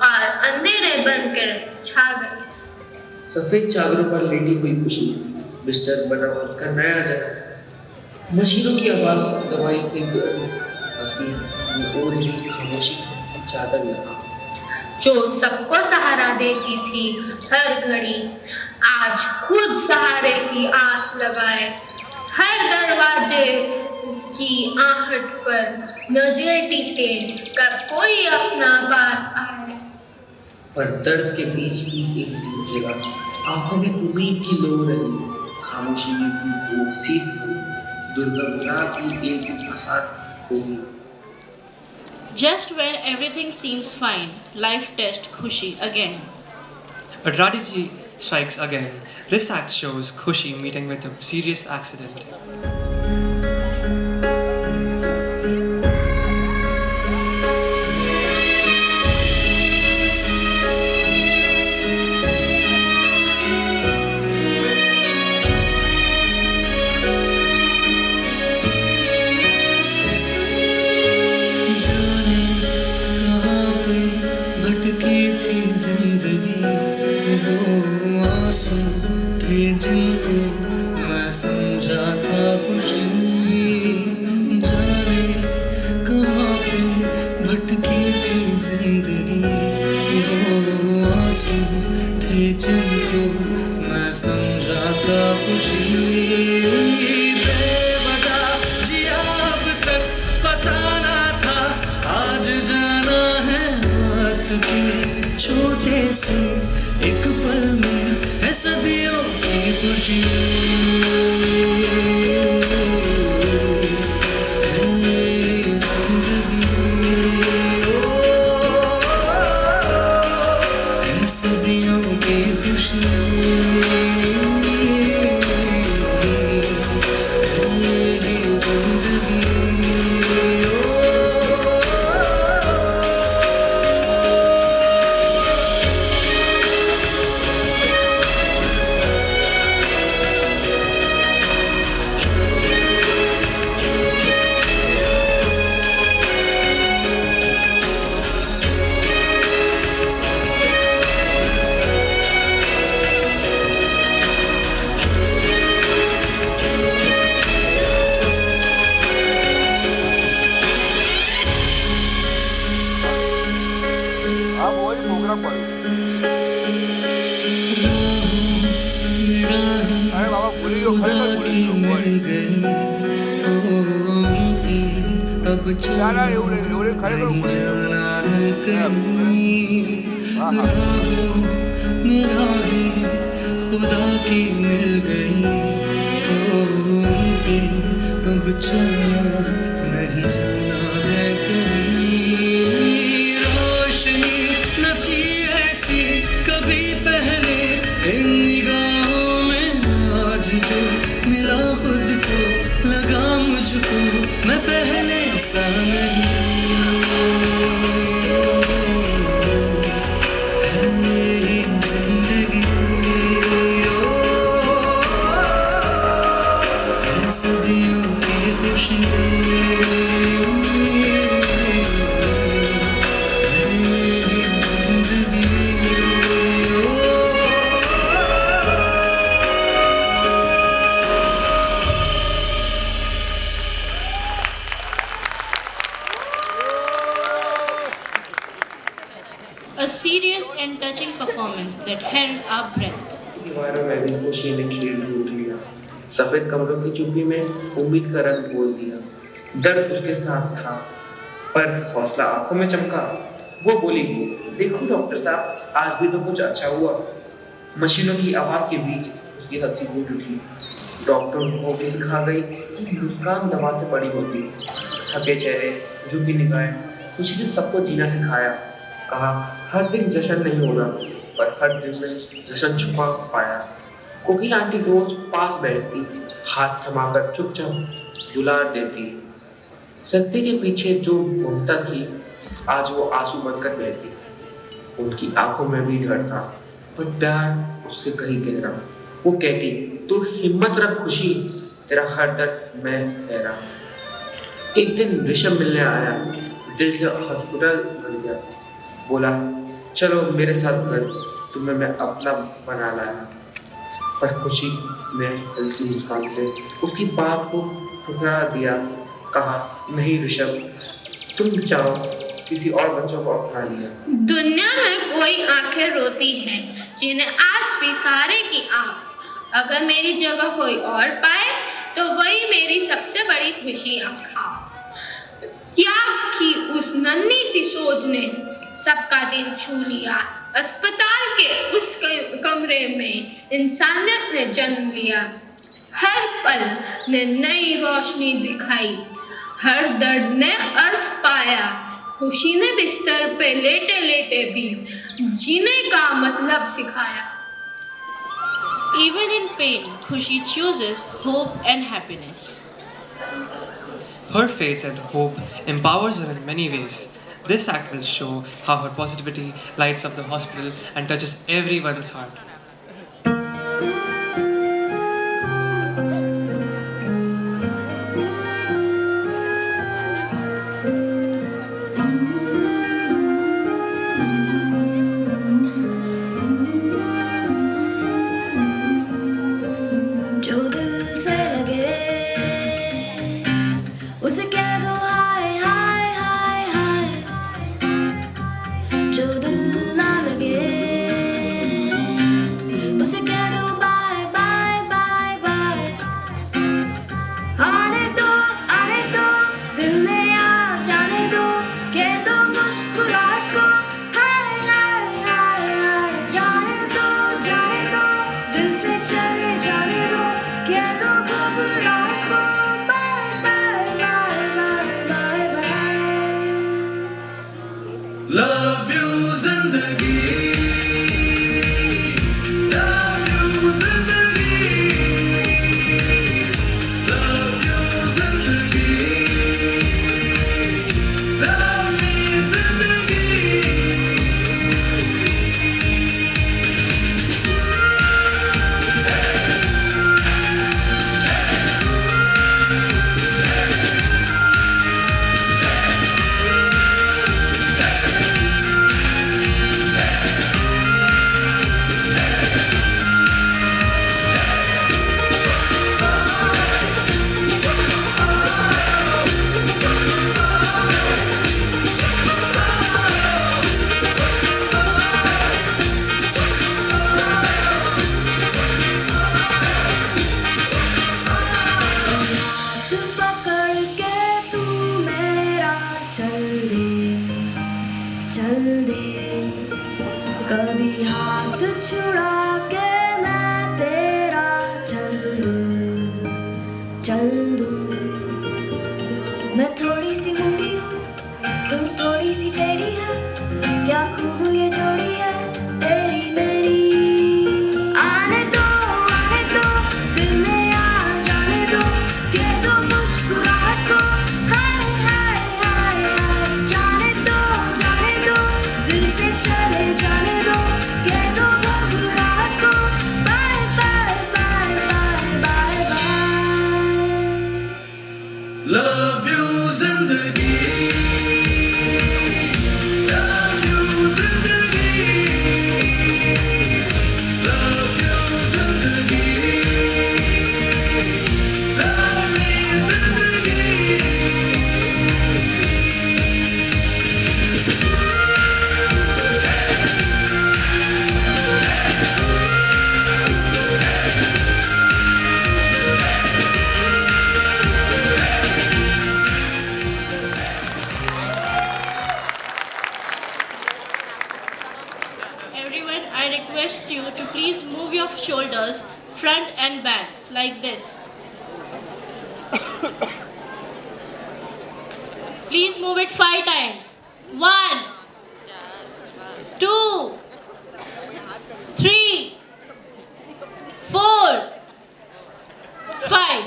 और अंधेरे बनकर छा गई। सफेद चादरों पर लेटी हुई खुशी, बिस्तर बना उनका नया जन्म। मशीनों की आवाज दवाई के हंसी वो ओढ़ ली खामोशी की चादर यहाँ। जो सबको सहारा देती थी हर घड़ी, आज खुद सहारे की आस लगाए। हर दरवाजे की आहट पर नजरें टिके, कब कोई अपना पास आए। पर दर्द के बीच भी एक दिन उठेगा, आंखों में उम्मीद की लो रही, खामोशी में भी वो सीख दुर्गा की एक दिन आसाद होगी। Just when everything seems fine, life tests Khushi again. But Radhiji strikes again. This act shows Khushi meeting with a serious accident. जिनको मैं समझा था खुशी, जाने कहाँ पे भटकी थी जिंदगी। वो आंसू थे जिनको मैं समझा था खुशी। बेवजह जिया अब तक पता ना था, आज जाना है रात के छोटे से एक पल में है सदियों की खुशी। सदियों की खुशी, जाना है कहीं, मेरा ही खुदा की मिल गई। उन पे अब चलना नहीं जाना है कहीं। रोशनी न थी ऐसी कभी पहले इन निगाहों में, आज जो मिला खुद को लगा मुझको मैं पहले सा नहीं। जिंदगी सदियों की खुशी, moments that held our breath. दीवारों में भी खुशी ने खील ढूंढ लिया, सफेद कमरों की चुप्पी में उम्मीद का रंग बोल दिया। दर्द उसके साथ था पर हौसला आंखों में चमका। वो बोली, देखो डॉक्टर साहब, आज भी तो कुछ अच्छा हुआ। मशीनों की आवाज के बीच उसकी हंसी फूट उठी। डॉक्टर को भी सिखा गई कि मुस्कान दवा से बड़ी होती। थके चेहरे, झुकी निगाहें, खुशी ने सबको जीना सिखाया। कहा, हर दिन जश्न नहीं होना, पर हर दिन में जश्न छुपा पाया। कोकिल आंटी रोज पास बैठती, हाथ थमाकर चुपचाप दुलार देती। सत्य के पीछे जो ममता थी, आज वो आंसू बनकर बहती। उनकी आंखों में भी डर था, पर प्यार उससे कहीं गहरा। वो कहती, तू हिम्मत रख खुशी, तेरा हर दर्द मैं ठहरा। एक दिन ऋषभ मिलने आया, दिल से हॉस्पिटल बन गया। बोला, चलो मेरे साथ घर, तुम्हें मैं अपना बना लाया। पर खुशी ने हल्की मुस्कान से उसकी बात को ठुकरा दिया। कहा, नहीं ऋषभ, तुम चाहो किसी और बच्चों को अपना लिया। दुनिया में कोई आंखें रोती हैं जिन्हें आज भी सहारे की आस। अगर मेरी जगह कोई और पाए तो वही मेरी सबसे बड़ी खुशी अब खास। त्याग की उस नन्ही सी सोच ने सबका दिल छू लिया। अस्पताल के उस कमरे में इंसानियत ने जन्म लिया। हर पल ने नई रोशनी दिखाई, हर दर्द ने अर्थ पाया। खुशी ने बिस्तर पे लेटे लेटे भी जीने का मतलब सिखाया। Even in pain, Khushi chooses hope and happiness. Her faith and hope empowers her in many ways. This act will show how her positivity lights up the hospital and touches everyone's heart. जो दिल से लगे उसे कह दो हाय हाय हाय हाय। जो दिल ना लगे उसे कह दो बाय बाय बाय बाय। आने दो दिल में आ जाने दो, कह दो मुस्कुराहट को हाय हाय हाय हाय। जाने दो दिल से चले जाने दो, कह दो घबराहट को bye bye bye bye bye bye. Love you जिंदगी, love you जिंदगी, love you जिंदगी, love me जिंदगी। हाथ पकड़ के तू मेरा चल दे, कभी हाथ छुड़ा के मैं तेरा चल दूं। मैं थोड़ी सी मूडी हूँ, तू थोड़ी सी टेढ़ी है, क्या खूब ये जोड़ी है तेरी मेरी। आने दो दिल में आ जाने दो, कह दो मुस्कुराहट को हाय हाय हाय हाय। जाने दो दिल से चले जाने दो, कह दो घबराहट को bye bye bye bye bye bye. Love you जिंदगी, love move your shoulders front and back like this. Please move it 5 times. 1, 2, 3, 4, 5.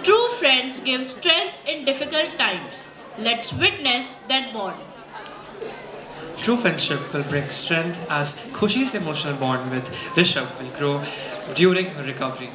True friends give strength in difficult times. Let's witness that bond. True friendship will bring strength as Khushi's emotional bond with Rishabh will grow during her recovery.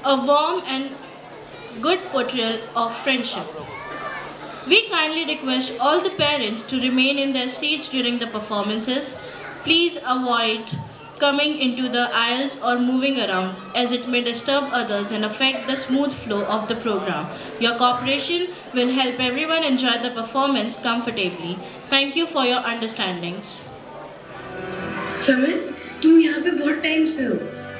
A warm and good portrayal of friendship. We kindly request all the parents to remain in their seats during the performances. Please avoid coming into the aisles or moving around, as it may disturb others and affect the smooth flow of the program. Your cooperation will help everyone enjoy the performance comfortably. Thank you for your understandings. समय तुम यहाँ पे बहुत time से हो,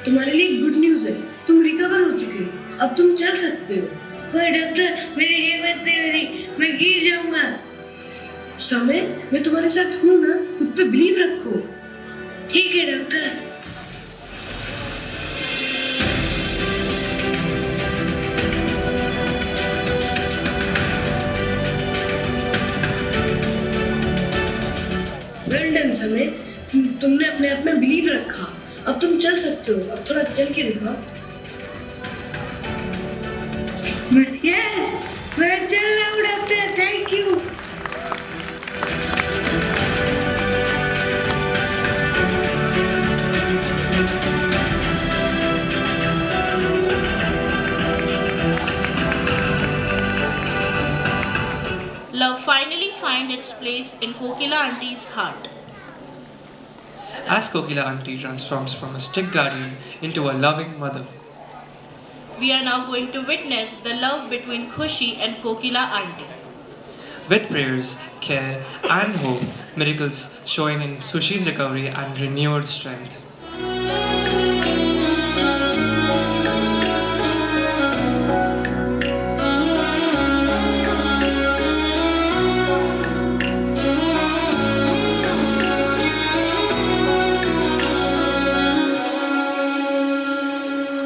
तुम्हारे लिए good news है, तुम रिकवर हो चुके हो, अब तुम चल सकते हो। पर डॉक्टर मेरी हिम्मत नहीं हो रही, मैं गिर जाऊंगा। समय मैं तुम्हारे साथ हूँ ना, खुद पे बिलीव रखो। ठीक है डॉक्टर। समय तुमने अपने आप में बिलीव रखा। अब तुम चल सकते हो। अब थोड़ा चल के दिखाओ। यस, मैं चल रहा हूँ doctor, thank you. Love finally find its place in Kokila Auntie's heart. As Kokila Auntie transforms from a strict guardian into a loving mother. We are now going to witness the love between Khushi and Kokila Auntie. With prayers, care and hope, miracles showing in Sushi's recovery and renewed strength.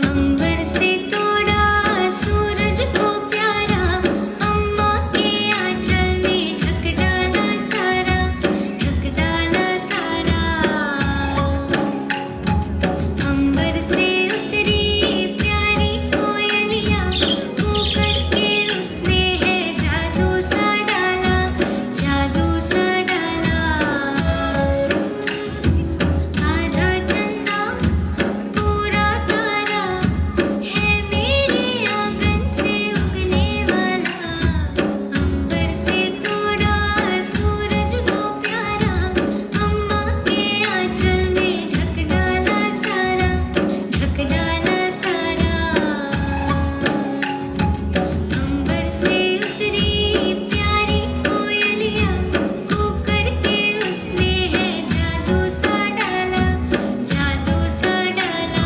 अंबर से तोड़ा सूरज को प्यारा, अम्मा के आंचल में ढक डाला सारा, ढक डाला सारा। अंबर से उतरी प्यारी कोयलिया, कूकर के उसने है जादू सा डाला, जादू सा डाला। आधा चंदा पूरा तारा है मेरे आंगन से उगने वाला। अंबर से तोड़ा सूरज को प्यारा, अम्मा के आंचल में ढक डाला सारा, ढक डाला सारा। अंबर से उतरी प्यारी कोयलिया, कूकर के उसने है जादू सा डाला, जादू सा डाला।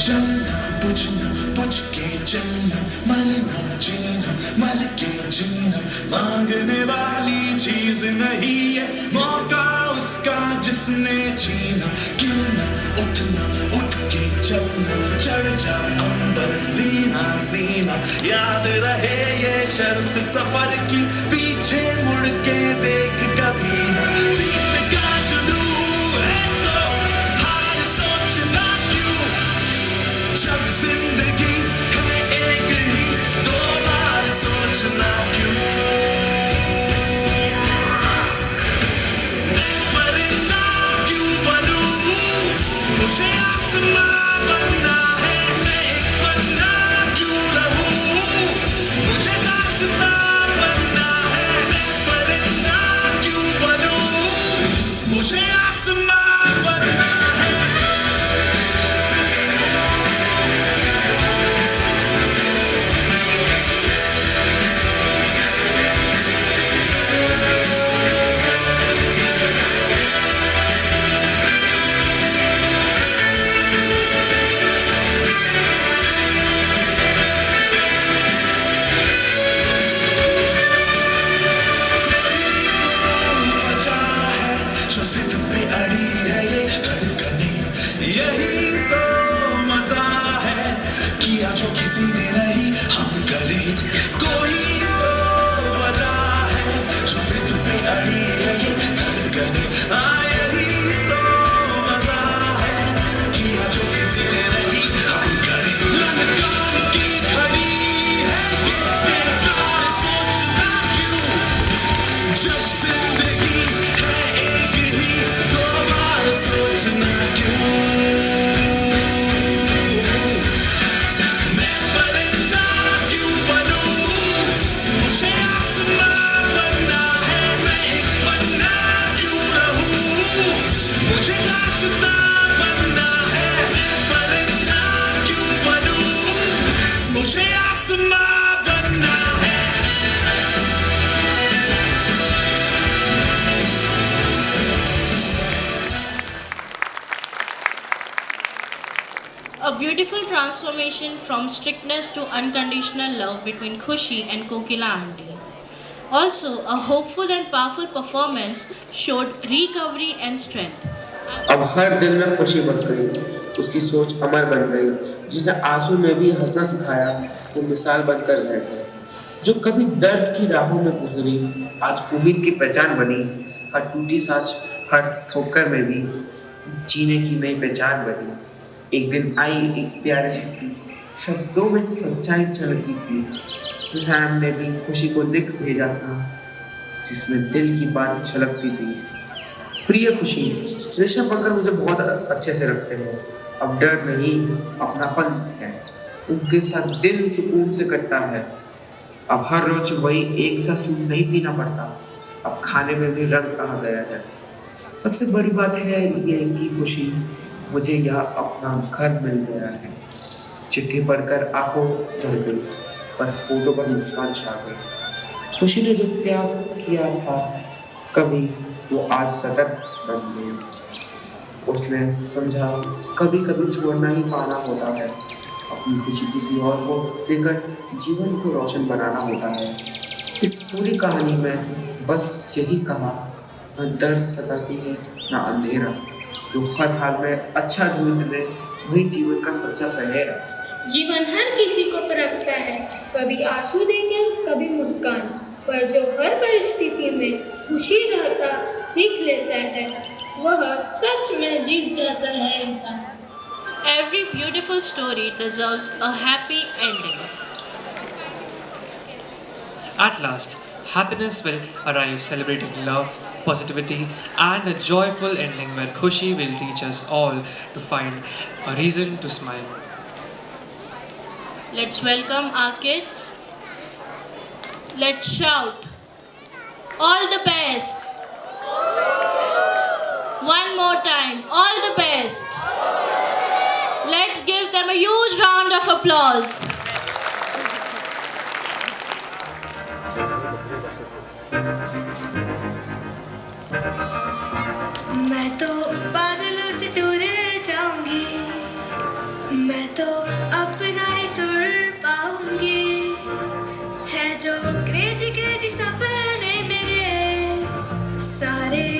जलना बुझना बुझ के जलना, मरना जीना मर के जीना, मांगने वाली चीज नहीं है मौका उसका जिसने छीना। गिरना उठना उठ के चलना, चढ़ जा अंबर सीना सीना, याद रहे ये शर्त सफर की, पीछे मुड़ के देख कभी ना। जीत का जुनून है तो हार सोचना क्यों, जब जिंदगी है एक ही, दो बार सोचना क्यों। मैं परिंदा क्यों बनूं, मुझे आसमां बनना है। मैं एक पन्ना क्यों रहूं, मुझे दास्तां बनना है। मैं परिंदा क्यों बनूं, मुझे आसमां बनना है। वजह है जो जिद पे अड़ी है ये धड़कने, यही तो मजा है, किया जो किसी ने नहीं हम करे। कोई तो वजह है जो जिद पे अड़ी है ये धड़कने, यही तो मजा है, किया जो किसी ने नहीं हम करे। ललकार की खड़ी है बेकार सोचना क्यों, जब जिंदगी है एक ही, दो बार सोचना क्यों। beautiful transformation from strictness to unconditional love between Khushi and Kokila auntie. Also, a hopeful and powerful performance showed recovery and strength. अब हर दिल में खुशी बस गई, उसकी सोच अमर बन गई। जिसने आंसू में भी हंसना सिखाया, वो मिसाल बनकर रह गए। जो कभी दर्द की राहों में गुजरी, आज उम्मीद की पहचान बनी। हर टूटी सांस, हर ठोकर में भी जीने की नई पहचान बनी। एक दिन आई एक प्यारी सी शब्दों में सच्चाई झलकी थी। सुहान ने भी खुशी को लिख भेजा था, जिसमें दिल की बात झलकती थी। प्रिय खुशी, ऋषभ अंकल मुझे बहुत अच्छे से रखते हैं। अब डर नहीं, अपनापन है। उनके साथ दिन सुकून से कटता है। अब हर रोज वही एक सा सूप नहीं पीना पड़ता। अब खाने में भी रंग आ गया है। सबसे बड़ी बात है ये कि खुशी, मुझे यहाँ अपना घर मिल गया है। चिट्ठी पढ़कर आंखों भर गई, पर फोटो पर मुस्कान छा गई। खुशी ने जो त्याग किया था कभी, वो आज सतर्क बन गई। उसने समझा कभी कभी छोड़ना ही पाना होता है। अपनी खुशी किसी और को देकर जीवन को रोशन बनाना होता है। इस पूरी कहानी में बस यही कहा, न दर्द सताती है न अंधेरा, जो हर हाल में अच्छा ढूंढ ले वही जीवन का सच्चा सहेरा। जीवन हर किसी को परखता है, कभी आंसू देकर कभी मुस्कान, पर जो हर परिस्थिति में खुशी रहता सीख लेता है, वह सच में जीत जाता है इंसान। Every beautiful story deserves a happy ending. At last, happiness will arrive, celebrating love, positivity, and a joyful ending where Khushi will teach us all to find a reason to smile. Let's welcome our kids. Let's shout, all the best. One more time, all the best. Let's give them a huge round of applause. मैं तो बादलों से दूर जाऊंगी, मैं तो अपना ही सुर पाऊंगी। है जो क्रेजी क्रेजी सपने मेरे, सारे